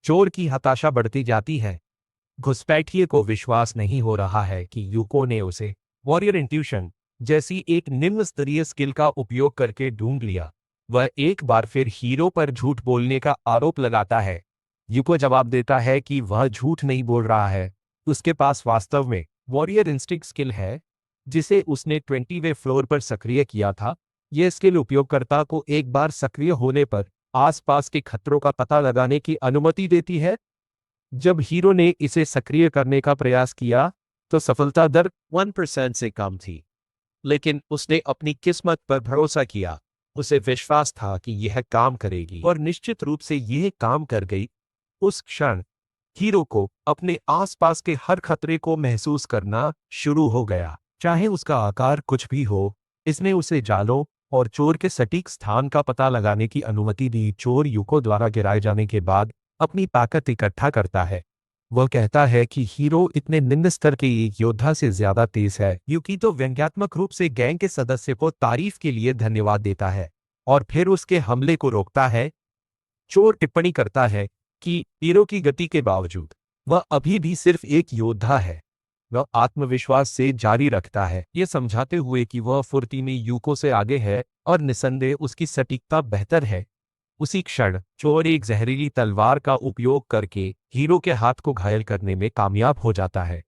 चोर की हताशा बढ़ती जाती है। घुसपैठिए को विश्वास नहीं हो रहा है कि युको ने उसे वॉरियर इंट्यूशन जैसी एक निम्न स्तरीय स्किल का उपयोग करके ढूंढ लिया। वह एक बार फिर हीरो पर झूठ बोलने का आरोप लगाता है। युको जवाब देता है कि वह झूठ नहीं बोल रहा है। उसके पास वास्तव में वॉरियर इंस्टिंक्ट स्किल है, जिसे उसने 20वें फ्लोर पर सक्रिय किया था। यह स्किल उपयोगकर्ता को एक बार सक्रिय होने पर आसपास के खतरों का पता लगाने की अनुमति देती है। जब हीरो ने इसे सक्रिय करने का प्रयास किया तो सफलता दर 1% से कम थी, लेकिन उसने अपनी किस्मत पर भरोसा किया। उसे विश्वास था कि यह काम करेगी और निश्चित रूप से यह काम कर गई। उस क्षण हीरो को अपने आसपास के हर खतरे को महसूस करना शुरू हो गया, चाहे उसका आकार कुछ भी हो। इसने उसे जालों और चोर के सटीक स्थान का पता लगाने की अनुमति दी। चोर युको द्वारा गिराए जाने के बाद अपनी ताकत इकट्ठा करता है। वह कहता है कि हीरो इतने निम्न स्तर के एक योद्धा से ज्यादा तेज है। युकी तो व्यंग्यात्मक रूप से गैंग के सदस्य को तारीफ के लिए धन्यवाद देता है और फिर उसके हमले को रोकता है। चोर टिप्पणी करता है कि हीरो की गति के बावजूद वह अभी भी सिर्फ एक योद्धा है। वह आत्मविश्वास से जारी रखता है, ये समझाते हुए कि वह फुर्ती में युको से आगे है और निसंदेह उसकी सटीकता बेहतर है। उसी क्षण चोर एक जहरीली तलवार का उपयोग करके हीरो के हाथ को घायल करने में कामयाब हो जाता है।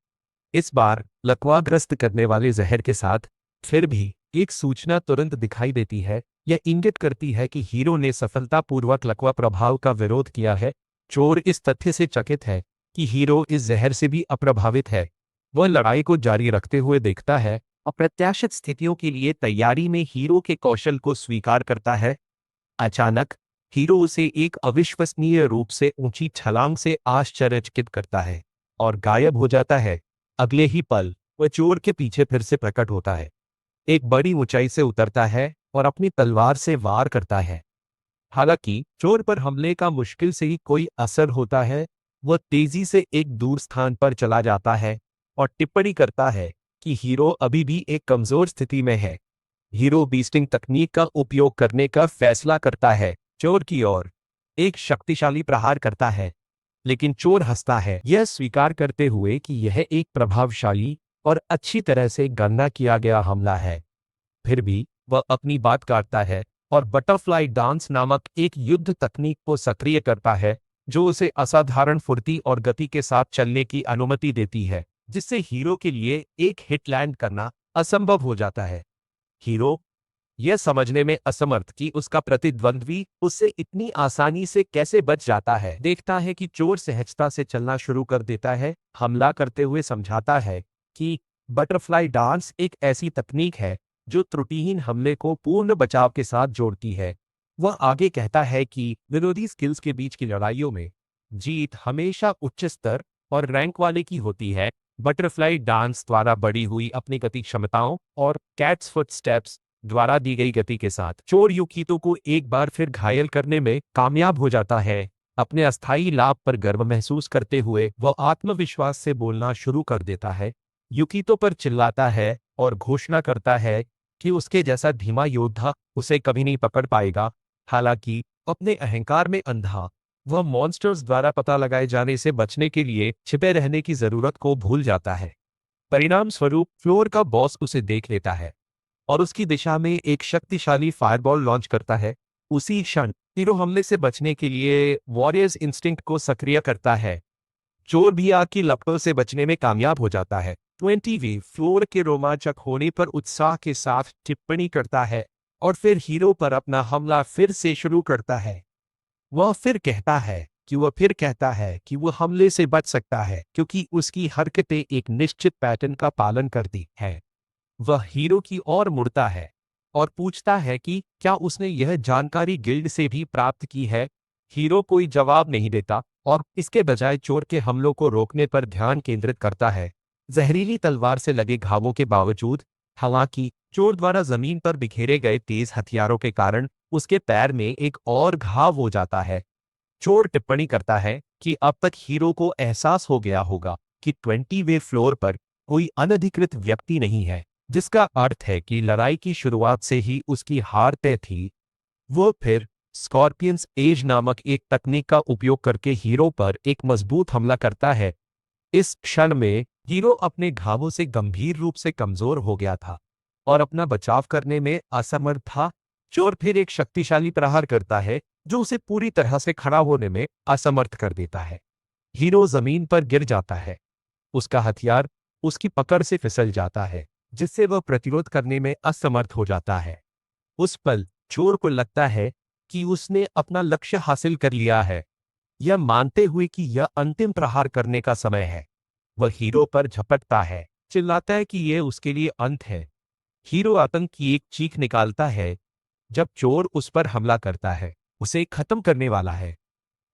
इस बार लकवाग्रस्त करने वाले जहर के साथ फिर भी एक सूचना तुरंत दिखाई देती है। यह इंगित करती है कि हीरो ने सफलतापूर्वक लकवा प्रभाव का विरोध किया है। चोर इस तथ्य से चकित है कि हीरो इस जहर से भी अप्रभावित है। वह लड़ाई को जारी रखते हुए देखता है, अप्रत्याशित स्थितियों के लिए तैयारी में हीरो के कौशल को स्वीकार करता है। अचानक हीरो उसे एक अविश्वसनीय रूप से ऊंची छलांग से आश्चर्यचकित करता है और गायब हो जाता है। अगले ही पल वह चोर के पीछे फिर से प्रकट होता है, एक बड़ी ऊंचाई से उतरता है और अपनी तलवार से वार करता है। हालांकि चोर पर हमले का मुश्किल से ही कोई असर होता है। वह तेजी से एक दूर स्थान पर चला जाता है और टिप्पणी करता है कि हीरो अभी भी एक कमजोर स्थिति में है। हीरो बीस्टिंग तकनीक का उपयोग करने का फैसला करता है, चोर की ओर एक शक्तिशाली प्रहार करता है। लेकिन चोर हंसता है, यह स्वीकार करते हुए कि यह एक प्रभावशाली और अच्छी तरह से गणना किया गया हमला है। फिर भी वह अपनी बात काटता है और बटरफ्लाई डांस नामक एक युद्ध तकनीक को सक्रिय करता है, जो उसे असाधारण फुर्ती और गति के साथ चलने की अनुमति देती है, जिससे हीरो के लिए एक हिट लैंड करना असंभव हो जाता है। हीरो यह समझने में असमर्थ कि उसका प्रतिद्वंद्वी उससे इतनी आसानी से कैसे बच जाता है, देखता है कि चोर सहजता से चलना शुरू कर देता है। हमला करते हुए समझाता है कि बटरफ्लाई डांस एक ऐसी तकनीक है जो त्रुटिहीन हमले को पूर्ण बचाव के साथ जोड़ती है। वह आगे कहता है कि विरोधी स्किल्स के बीच की लड़ाइयों में जीत हमेशा उच्च स्तर और रैंक वाले की होती है। बटरफ्लाई डांस द्वारा बढ़ी हुई अपनी गति क्षमताओं और कैट्स फुटस्टेप्स द्वारा दी गई गति के साथ चोर युकितो को एक बार फिर घायल करने में कामयाब हो जाता है। अपने अस्थायी लाभ पर गर्व महसूस करते हुए वह आत्मविश्वास से बोलना शुरू कर देता है, युकितो पर चिल्लाता है और घोषणा करता है कि उसके जैसा धीमा योद्धा उसे कभी नहीं पकड़ पाएगा। हालांकि अपने अहंकार में अंधा, वह मॉन्स्टर्स द्वारा पता लगाए जाने से बचने के लिए छिपे रहने की जरूरत को भूल जाता है। परिणाम स्वरूप फ्लोर का बॉस उसे देख लेता है और उसकी दिशा में एक शक्तिशाली फायरबॉल लॉन्च करता है। उसी क्षण हीरो हमले से बचने के लिए वॉरियर्स इंस्टिंक्ट को सक्रिय करता है। चोर भी आग की लपटों से बचने में कामयाब हो जाता है। 20वीं फ्लोर के रोमांचक होने पर उत्साह के साथ टिप्पणी करता है और फिर हीरो पर अपना हमला फिर से शुरू करता है। वह कहता है कि वह हमले से बच सकता है क्योंकि उसकी हरकतें एक निश्चित पैटर्न का पालन करती हैं। वह हीरो की ओर मुड़ता है और पूछता है कि क्या उसने यह जानकारी गिल्ड से भी प्राप्त की है। हीरो कोई जवाब नहीं देता और इसके बजाय चोर के हमलों को रोकने पर ध्यान केंद्रित करता है, जहरीली तलवार से लगे घावों के बावजूद। हालांकि चोर द्वारा जमीन पर बिखेरे गए तेज हथियारों के कारण उसके पैर में एक और घाव हो जाता है। चोर टिप्पणी करता है कि अब तक हीरो को एहसास हो गया होगा कि 20वें फ्लोर पर कोई अनधिकृत व्यक्ति नहीं है, जिसका अर्थ है कि लड़ाई की शुरुआत से ही उसकी हार तय थी। वो फिर स्कॉर्पियंस एज नामक एक तकनीक का उपयोग करके हीरो पर एक मजबूत हमला करता है। इस क्षण में हीरो अपने घावों से गंभीर रूप से कमजोर हो गया था और अपना बचाव करने में असमर्थ था। चोर फिर एक शक्तिशाली प्रहार करता है जो उसे पूरी तरह से खड़ा होने में असमर्थ कर देता है। हीरो जमीन पर गिर जाता है, उसका हथियार उसकी पकड़ से फिसल जाता है, जिससे वह प्रतिरोध करने में असमर्थ हो जाता है। उस पल चोर को लगता है कि उसने अपना लक्ष्य हासिल कर लिया है। यह मानते हुए कि यह अंतिम प्रहार करने का समय है, वह हीरो पर झपटता है, चिल्लाता है कि यह उसके लिए अंत है। हीरो आतंक की एक चीख निकालता है जब चोर उस पर हमला करता है, उसे खत्म करने वाला है।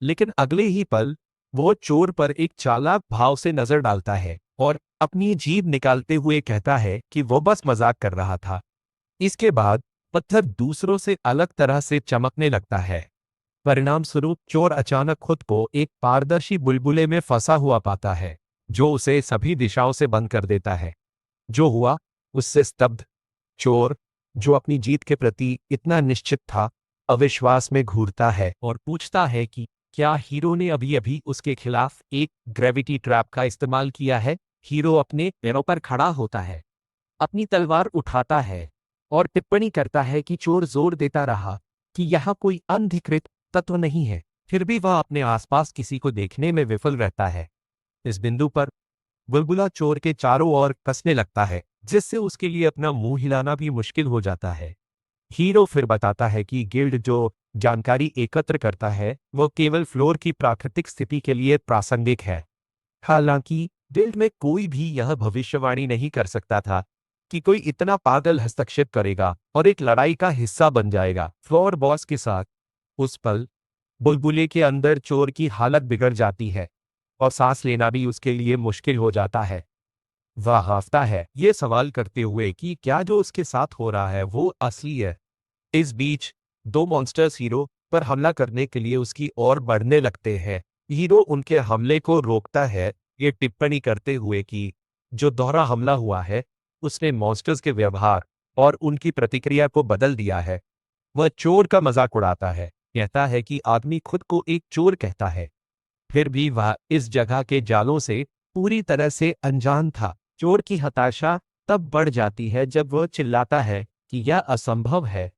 लेकिन अगले ही पल वो चोर पर एक चालाक भाव से नजर डालता है और अपनी जीभ निकालते हुए कहता है कि वो बस मजाक कर रहा था। इसके बाद पत्थर दूसरों से अलग तरह से चमकने लगता है। परिणाम स्वरूप चोर अचानक खुद को एक पारदर्शी बुलबुले में फंसा हुआ पाता है, जो उसे सभी दिशाओं से बंद कर देता है। जो हुआ उससे स्तब्ध चोर, जो अपनी जीत के प्रति इतना निश्चित था, अविश्वास में घूरता है और पूछता है कि क्या हीरो ने अभी अभी उसके खिलाफ एक ग्रेविटी ट्रैप का इस्तेमाल किया है। हीरो अपने पैरों पर खड़ा होता है, अपनी तलवार उठाता है और टिप्पणी करता है कि चोर जोर देता रहा कि यहाँ कोई अनधिकृत तत्व नहीं है। फिर भी वह अपने आसपास किसी को देखने में विफल रहता है। इस बिंदु पर बुलबुला चोर के चारों ओर कसने लगता है, जिससे उसके लिए अपना मुंह हिलाना भी मुश्किल हो जाता है। हीरो फिर बताता है कि गिल्ड जो जानकारी एकत्र करता है वो केवल फ्लोर की प्राकृतिक स्थिति के लिए प्रासंगिक है। हालांकि गिल्ड में कोई भी यह भविष्यवाणी नहीं कर सकता था कि कोई इतना पागल हस्तक्षेप करेगा और एक लड़ाई का हिस्सा बन जाएगा फ्लोर बॉस के साथ। उस पल बुलबुले के अंदर चोर की हालत बिगड़ जाती है और सांस लेना भी उसके लिए मुश्किल हो जाता है। वह हाफता है ये सवाल करते हुए कि क्या जो उसके साथ हो रहा है वो असली है। इस बीच दो मॉन्स्टर्स हीरो पर हमला करने के लिए उसकी ओर बढ़ने लगते हैं। हीरो उनके हमले को रोकता है, ये टिप्पणी करते हुए कि जो दोहरा हमला हुआ है उसने मॉन्स्टर्स के व्यवहार और उनकी प्रतिक्रिया को बदल दिया है। वह चोर का मजाक उड़ाता है, कहता है कि आदमी खुद को एक चोर कहता है, फिर भी वह इस जगह के जालों से पूरी तरह से अनजान था। चोर की हताशा तब बढ़ जाती है जब वह चिल्लाता है कि यह असंभव है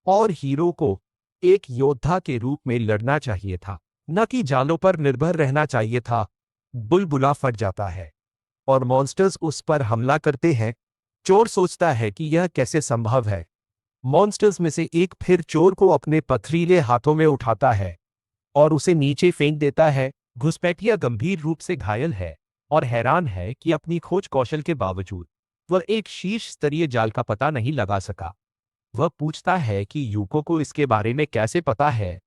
और हीरो को एक योद्धा के रूप में लड़ना चाहिए था, न कि जालों पर निर्भर रहना चाहिए था। बुलबुला फट जाता है और मॉन्स्टर्स उस पर हमला करते हैं। चोर सोचता है कि यह कैसे संभव है। मॉन्स्टर्स में से एक फिर चोर को अपने पथरीले हाथों में उठाता है और उसे नीचे फेंक देता है। घुसपैठिया गंभीर रूप से घायल है और हैरान है कि अपनी खोज कौशल के बावजूद वह एक शीर्ष स्तरीय जाल का पता नहीं लगा सका। वह पूछता है कि यूको को इसके बारे में कैसे पता है।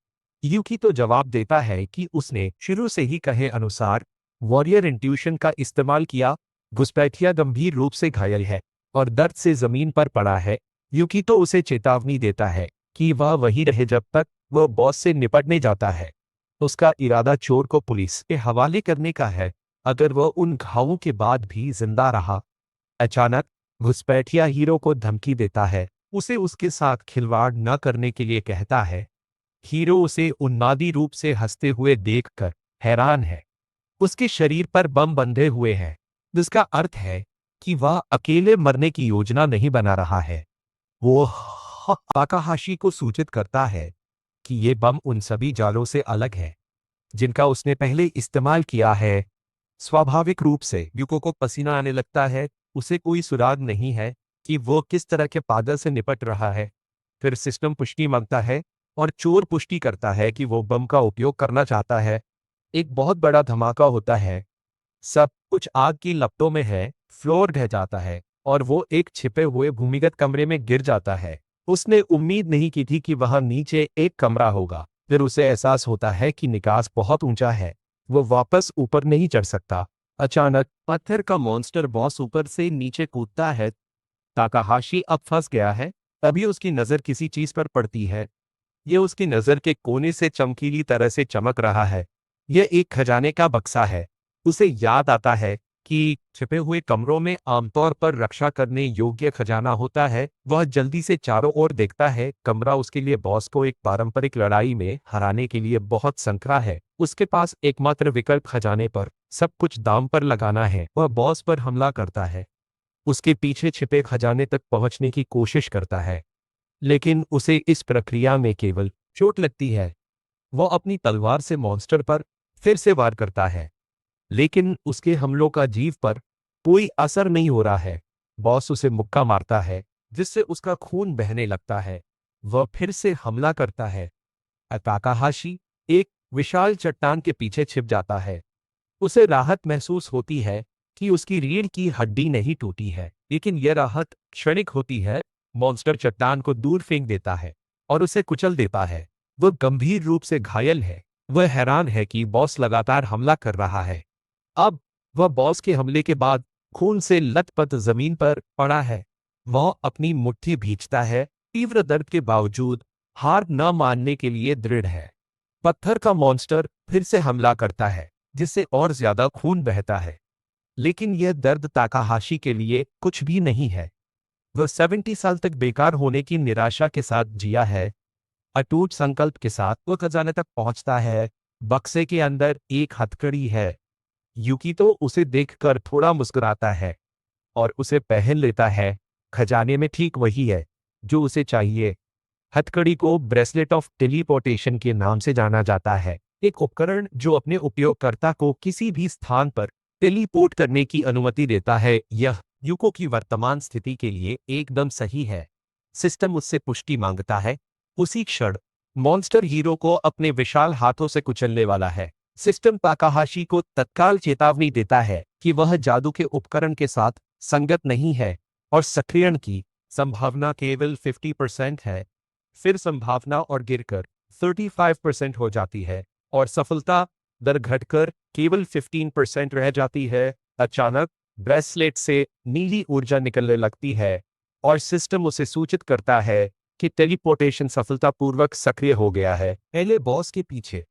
यूकी तो जवाब देता है कि उसने शुरू से ही कहे अनुसार वॉरियर इंट्यूशन का इस्तेमाल किया। घुसपैठिया गंभीर रूप से घायल है और दर्द से जमीन पर पड़ा है। यूकी तो उसे चेतावनी देता है कि वह वहीं रहे जब तक वह बॉस से निपटने जाता है। उसका इरादा चोर को पुलिस के हवाले करने का है अगर वह उन घावों के बाद भी जिंदा रहा। अचानक घुसपैठिया हीरो को धमकी देता है, उसे उसके साथ खिलवाड़ न करने के लिए कहता है। हीरो उसे उन्मादी रूप से हंसते हुए देखकर हैरान है। उसके शरीर पर बम बंधे हुए हैं, जिसका अर्थ है कि वह अकेले मरने की योजना नहीं बना रहा है। वो ताकाहाशी को सूचित करता है कि ये बम उन सभी जालों से अलग है जिनका उसने पहले इस्तेमाल किया है। स्वाभाविक रूप से यूको को पसीना आने लगता है। उसे कोई सुराग नहीं है कि वो किस तरह के पागल से निपट रहा है। फिर सिस्टम पुष्टि मांगता है और चोर पुष्टि करता है कि वो बम का उपयोग करना चाहता है। एक बहुत बड़ा धमाका होता है, सब कुछ आग की लपटों में है। फ्लोर ढह जाता है और वो एक छिपे हुए भूमिगत कमरे में गिर जाता है। उसने उम्मीद नहीं की थी कि वहां नीचे एक कमरा होगा। फिर उसे एहसास होता है कि निकास बहुत ऊंचा है, वो वापस ऊपर नहीं चढ़ सकता। अचानक पत्थर का मॉन्स्टर बॉस ऊपर से नीचे कूदता है। ताकाहाशी अब फंस गया है। तभी उसकी नजर किसी चीज पर पड़ती है। यह उसकी नजर के कोने से चमकीली तरह से चमक रहा है। यह एक खजाने का बक्सा है। उसे याद आता है कि छिपे हुए कमरों में आमतौर पर रक्षा करने योग्य खजाना होता है। वह जल्दी से चारों ओर देखता है। कमरा उसके लिए बॉस को एक पारंपरिक लड़ाई में हराने के लिए बहुत संकरा है। उसके पास एकमात्र विकल्प खजाने पर सब कुछ दांव पर लगाना है। वह बॉस पर हमला करता है, उसके पीछे छिपे खजाने तक पहुंचने की कोशिश करता है, लेकिन उसे इस प्रक्रिया में केवल चोट लगती है। वह अपनी तलवार से मॉन्स्टर पर फिर से वार करता है, लेकिन उसके हमलों का जीव पर कोई असर नहीं हो रहा है। बॉस उसे मुक्का मारता है, जिससे उसका खून बहने लगता है। वह फिर से हमला करता है। ताकाहाशी एक विशाल चट्टान के पीछे छिप जाता है। उसे राहत महसूस होती है कि उसकी रीढ़ की हड्डी नहीं टूटी है, लेकिन यह राहत क्षणिक होती है। मॉन्स्टर चट्टान को दूर फेंक देता है और उसे कुचल देता है। वह गंभीर रूप से घायल है। वह हैरान है कि बॉस लगातार हमला कर रहा है। अब वह बॉस के हमले के बाद खून से लथपथ जमीन पर पड़ा है। वह अपनी मुट्ठी भींचता है, तीव्र दर्द के बावजूद हार न मानने के लिए दृढ़ है। पत्थर का मॉन्स्टर फिर से हमला करता है, जिससे और ज्यादा खून बहता है, लेकिन यह दर्द ताकाहाशी के लिए कुछ भी नहीं है। वह 70 साल तक बेकार होने की निराशा के साथ जिया है। अटूट संकल्प के साथ वह खजाने तक पहुंचता है। बक्से के अंदर एक हथकड़ी है। यूकी तो उसे देखकर थोड़ा मुस्कुराता है और उसे पहन लेता है। खजाने में ठीक वही है जो उसे चाहिए। हथकड़ी को ब्रेसलेट ऑफ टेलीपोर्टेशन के नाम से जाना जाता है, एक उपकरण जो अपने उपयोगकर्ता को किसी भी स्थान पर टेलीपोर्ट करने की अनुमति देता है। यह यूको की वर्तमान स्थिति के लिए एकदम सही है। सिस्टम उससे पुष्टि मांगता है। उसी क्षण मॉन्स्टर हीरो को अपने विशाल हाथों से कुचलने वाला है। सिस्टम ताकाहाशी को तत्काल चेतावनी देता है कि वह जादू के उपकरण के साथ संगत नहीं है और सक्रियण की संभावना केवल 50% है। फिर संभावना और गिरकर 35% हो जाती है और सफलता दर घटकर केवल 15% रह जाती है। अचानक ब्रेसलेट से नीली ऊर्जा निकलने लगती है और सिस्टम उसे सूचित करता है कि टेलीपोर्टेशन सफलतापूर्वक सक्रिय हो गया है। पहले बॉस के पीछे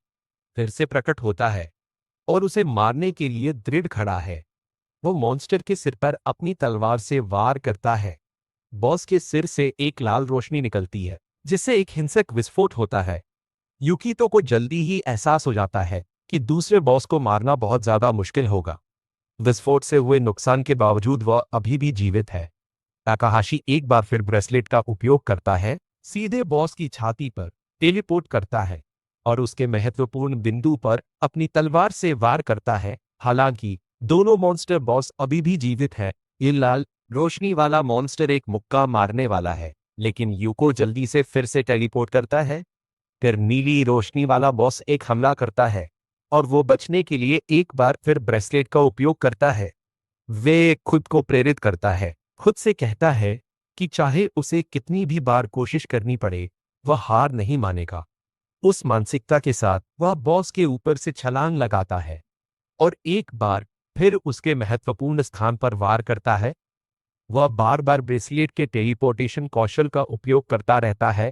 फिर से प्रकट होता है और उसे मारने के लिए दृढ़ खड़ा है। वो मॉन्स्टर के सिर पर अपनी तलवार से वार करता है। बॉस के सिर से एक लाल रोशनी निकलती है जिससे एक हिंसक विस्फोट होता है। युकितो को जल्दी ही एहसास हो जाता है कि दूसरे बॉस को मारना बहुत ज्यादा मुश्किल होगा। विस्फोट से हुए नुकसान के बावजूद वह अभी भी जीवित है। ताकाहाशी एक बार फिर ब्रेसलेट का उपयोग करता है, सीधे बॉस की छाती पर टेलीपोर्ट करता है और उसके महत्वपूर्ण बिंदु पर अपनी तलवार से वार करता है। हालांकि दोनों मॉन्स्टर बॉस अभी भी जीवित है। ये लाल रोशनी वाला मॉन्स्टर एक मुक्का मारने वाला है, लेकिन यूको जल्दी से फिर से टेलीपोर्ट करता है। फिर नीली रोशनी वाला बॉस एक हमला करता है और वो बचने के लिए एक बार फिर ब्रेसलेट का उपयोग करता है। वे खुद को प्रेरित करता है, खुद से कहता है कि चाहे उसे कितनी भी बार कोशिश करनी पड़े, वह हार नहीं मानेगा। उस मानसिकता के साथ वह बॉस के ऊपर से छलांग लगाता है और एक बार फिर उसके महत्वपूर्ण स्थान पर वार करता है। वह बार बार ब्रेसलेट के टेलीपोर्टेशन कौशल का उपयोग करता रहता है,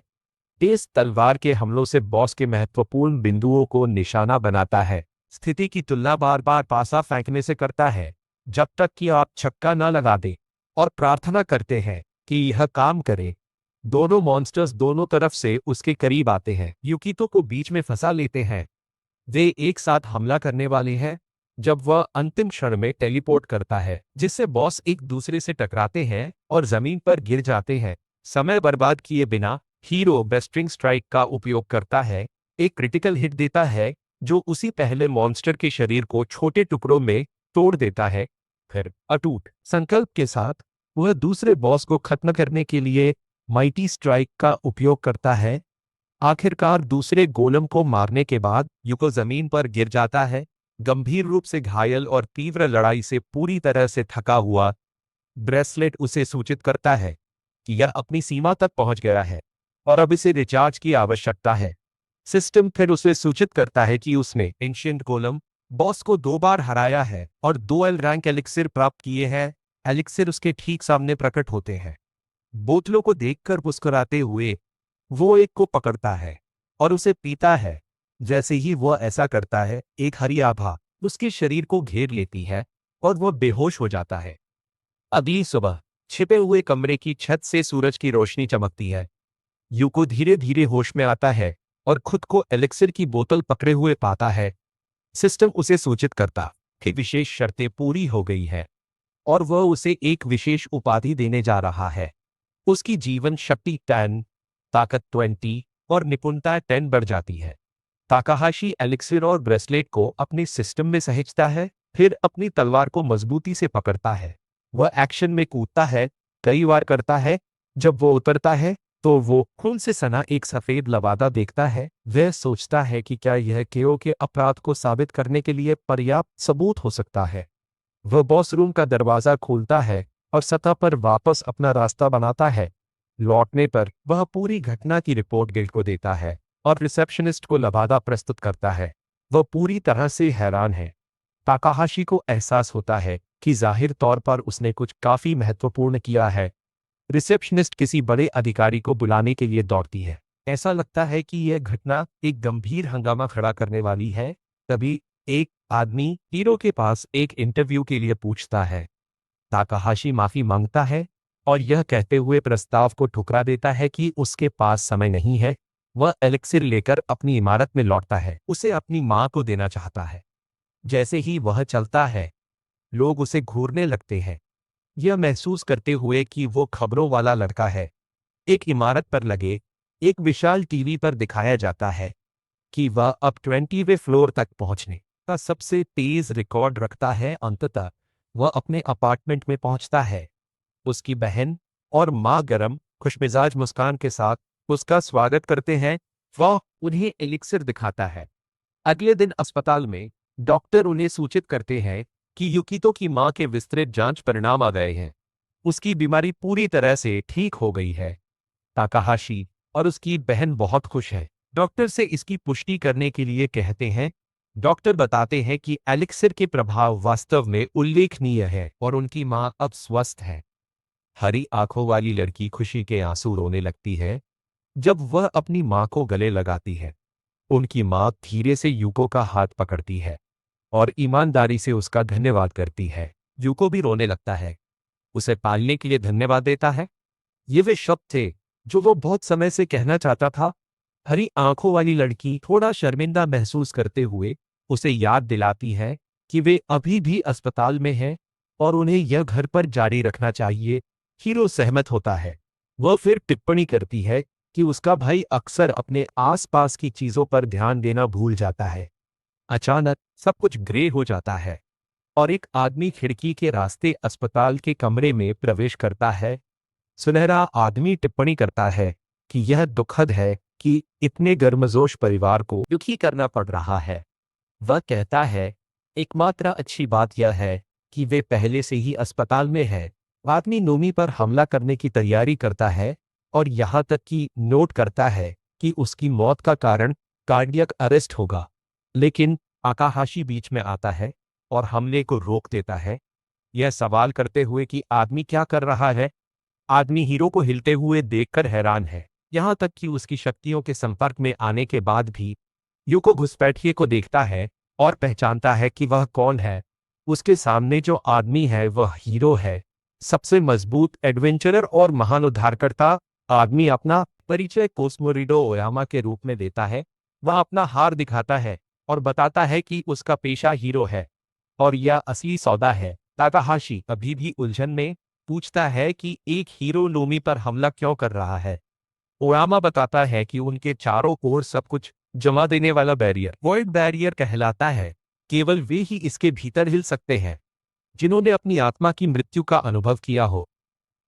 तेज तलवार के हमलों से बॉस के महत्वपूर्ण बिंदुओं को निशाना बनाता है। स्थिति की तुलना बार बार पासा फेंकने से करता है, जब तक कि आप छक्का न लगा दें, और प्रार्थना करते हैं कि यह काम करे। दोनों मॉन्स्टर्स दोनों तरफ से उसके करीब आते हैं, युकितो को बीच में फंसा लेते हैं। वे एक साथ हमला करने वाले हैं जब वह अंतिम क्षण में टेलीपोर्ट करता है, जिससे बॉस एक दूसरे से टकराते हैं और जमीन पर गिर जाते हैं। समय बर्बाद किए बिना हीरो बेस्ट्रिंग स्ट्राइक का उपयोग करता है, एक क्रिटिकल हिट देता है जो उसी पहले मॉन्स्टर के शरीर को छोटे टुकड़ों में तोड़ देता है। फिर अटूट संकल्प के साथ वह दूसरे बॉस को खत्म करने के लिए माइटी स्ट्राइक का उपयोग करता है। आखिरकार दूसरे गोलम को मारने के बाद युको जमीन पर गिर जाता है, गंभीर रूप से घायल और तीव्र लड़ाई से पूरी तरह से थका हुआ। ब्रेसलेट उसे सूचित करता है कि यह अपनी सीमा तक पहुंच गया है और अब इसे रिचार्ज की आवश्यकता है। सिस्टम फिर उसे सूचित करता है कि उसने एंशिएंट गोलम बॉस को 2 बार हराया है और 2 एल रैंक एलिक्सिर प्राप्त किए हैं। एलिक्सिर उसके ठीक सामने प्रकट होते हैं। बोतलों को देखकर मुस्कुराते हुए वो एक को पकड़ता है और उसे पीता है। जैसे ही वह ऐसा करता है, एक हरी आभा उसके शरीर को घेर लेती है और वह बेहोश हो जाता है। अगली सुबह छिपे हुए कमरे की छत से सूरज की रोशनी चमकती है। यूको धीरे धीरे होश में आता है और खुद को एलिक्सिर की बोतल पकड़े हुए पाता है। सिस्टम उसे सूचित करता कि विशेष शर्तें पूरी हो गई है और वह उसे एक विशेष उपाधि देने जा रहा है। उसकी जीवन शक्ति 10, ताकत 20 और निपुणता 10 बढ़ जाती है। ताकाहाशी एलिक्सिर और ब्रेसलेट को अपने सिस्टम में सहेजता है, फिर अपनी तलवार को मजबूती से पकड़ता है। वह एक्शन में कूदता है, कई बार करता है। जब वो उतरता है तो वो खून से सना एक सफेद लवादा देखता है। वह सोचता है कि क्या यह केओ के अपराध को साबित करने के लिए पर्याप्त सबूत हो सकता है। वह बॉस रूम का दरवाजा खोलता है और सतह पर वापस अपना रास्ता बनाता है। लौटने पर वह पूरी घटना की रिपोर्ट गिल्ड को देता है और रिसेप्शनिस्ट को लवादा प्रस्तुत करता है। वह पूरी तरह से हैरान है। ताकाहाशी को एहसास होता है कि जाहिर तौर पर उसने कुछ काफी महत्वपूर्ण किया है। रिसेप्शनिस्ट किसी बड़े अधिकारी को बुलाने के लिए दौड़ती है। ऐसा लगता है कि यह घटना एक गंभीर हंगामा खड़ा करने वाली है। तभी एक आदमी हीरो के पास एक इंटरव्यू के लिए पूछता है। ताकाहाशी माफी मांगता है और यह कहते हुए प्रस्ताव को ठुकरा देता है कि उसके पास समय नहीं है। वह एलिक्सिर लेकर अपनी इमारत में लौटता है, उसे अपनी मां को देना चाहता है। जैसे ही वह चलता है, लोग उसे घूरने लगते हैं, यह महसूस करते हुए कि वो खबरों वाला लड़का है। एक इमारत पर लगे एक विशाल टीवी पर दिखाया जाता है कि वह अब 20वें फ्लोर तक पहुंचने का सबसे तेज रिकॉर्ड रखता है। अंततः वह अपने अपार्टमेंट में पहुंचता है। उसकी बहन और मां गर्म खुशमिजाज मुस्कान के साथ उसका स्वागत करते हैं। वह उन्हें एलिक्सिर दिखाता है। अगले दिन अस्पताल में डॉक्टर उन्हें सूचित करते हैं कि युकितो की मां के विस्तृत जांच परिणाम आ गए हैं। उसकी बीमारी पूरी तरह से ठीक हो गई है। ताकाहाशी और उसकी बहन बहुत खुश है। डॉक्टर से इसकी पुष्टि करने के लिए कहते हैं। डॉक्टर बताते हैं कि एलिक्सिर के प्रभाव वास्तव में उल्लेखनीय है और उनकी मां अब स्वस्थ है। हरी आंखों वाली लड़की खुशी के आंसू रोने लगती है जब वह अपनी मां को गले लगाती है। उनकी मां धीरे से यूको का हाथ पकड़ती है और ईमानदारी से उसका धन्यवाद करती है। यूको भी रोने लगता है, उसे पालने के लिए धन्यवाद देता है। ये वे शब्द थे जो वो बहुत समय से कहना चाहता था। हरी आंखों वाली लड़की थोड़ा शर्मिंदा महसूस करते हुए उसे याद दिलाती है कि वे अभी भी अस्पताल में हैं और उन्हें यह घर पर जारी रखना चाहिए। हीरो सहमत होता है। वह फिर टिप्पणी करती है कि उसका भाई अक्सर अपने आसपास की चीजों पर ध्यान देना भूल जाता है। अचानक सब कुछ ग्रे हो जाता है और एक आदमी खिड़की के रास्ते अस्पताल के कमरे में प्रवेश करता है। सुनहरा आदमी टिप्पणी करता है कि यह दुखद है कि इतने गर्मजोश परिवार को दुखी करना पड़ रहा है। वह कहता है, एकमात्र अच्छी बात यह है कि वे पहले से ही अस्पताल में हैं। आदमी नोमी पर हमला करने की तैयारी करता है और यहाँ तक कि नोट करता है कि उसकी मौत का कारण कार्डियक अरेस्ट होगा। लेकिन ताकाहाशी बीच में आता है और हमले को रोक देता है, यह सवाल करते हुए कि आदमी क्या कर रहा है। आदमी हीरो को हिलते हुए देखकर हैरान है, यहाँ तक कि उसकी शक्तियों के संपर्क में आने के बाद भी। यूको घुसपैठिए को देखता है और पहचानता है कि वह कौन है। उसके सामने जो आदमी है वह हीरो है, सबसे मजबूत एडवेंचरर और महान उद्धारकर्ता। आदमी अपना परिचय कोस्मोरिडो ओयामा के रूप में देता है। वह अपना हार दिखाता है और बताता है कि उसका पेशा हीरो है और यह असली सौदा है। ताकाहाशी अभी भी उलझन में पूछता है कि एक हीरो नोमी पर हमला क्यों कर रहा है। ओयामा बताता है कि उनके चारों ओर सब कुछ जमा देने वाला बैरियर वॉइड बैरियर कहलाता है। केवल वे ही इसके भीतर हिल सकते हैं जिन्होंने अपनी आत्मा की मृत्यु का अनुभव किया हो।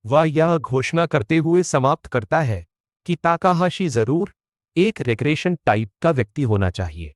वह यह घोषणा करते हुए समाप्त करता है कि ताकाहाशी जरूर एक रिग्रेशन टाइप का व्यक्ति होना चाहिए।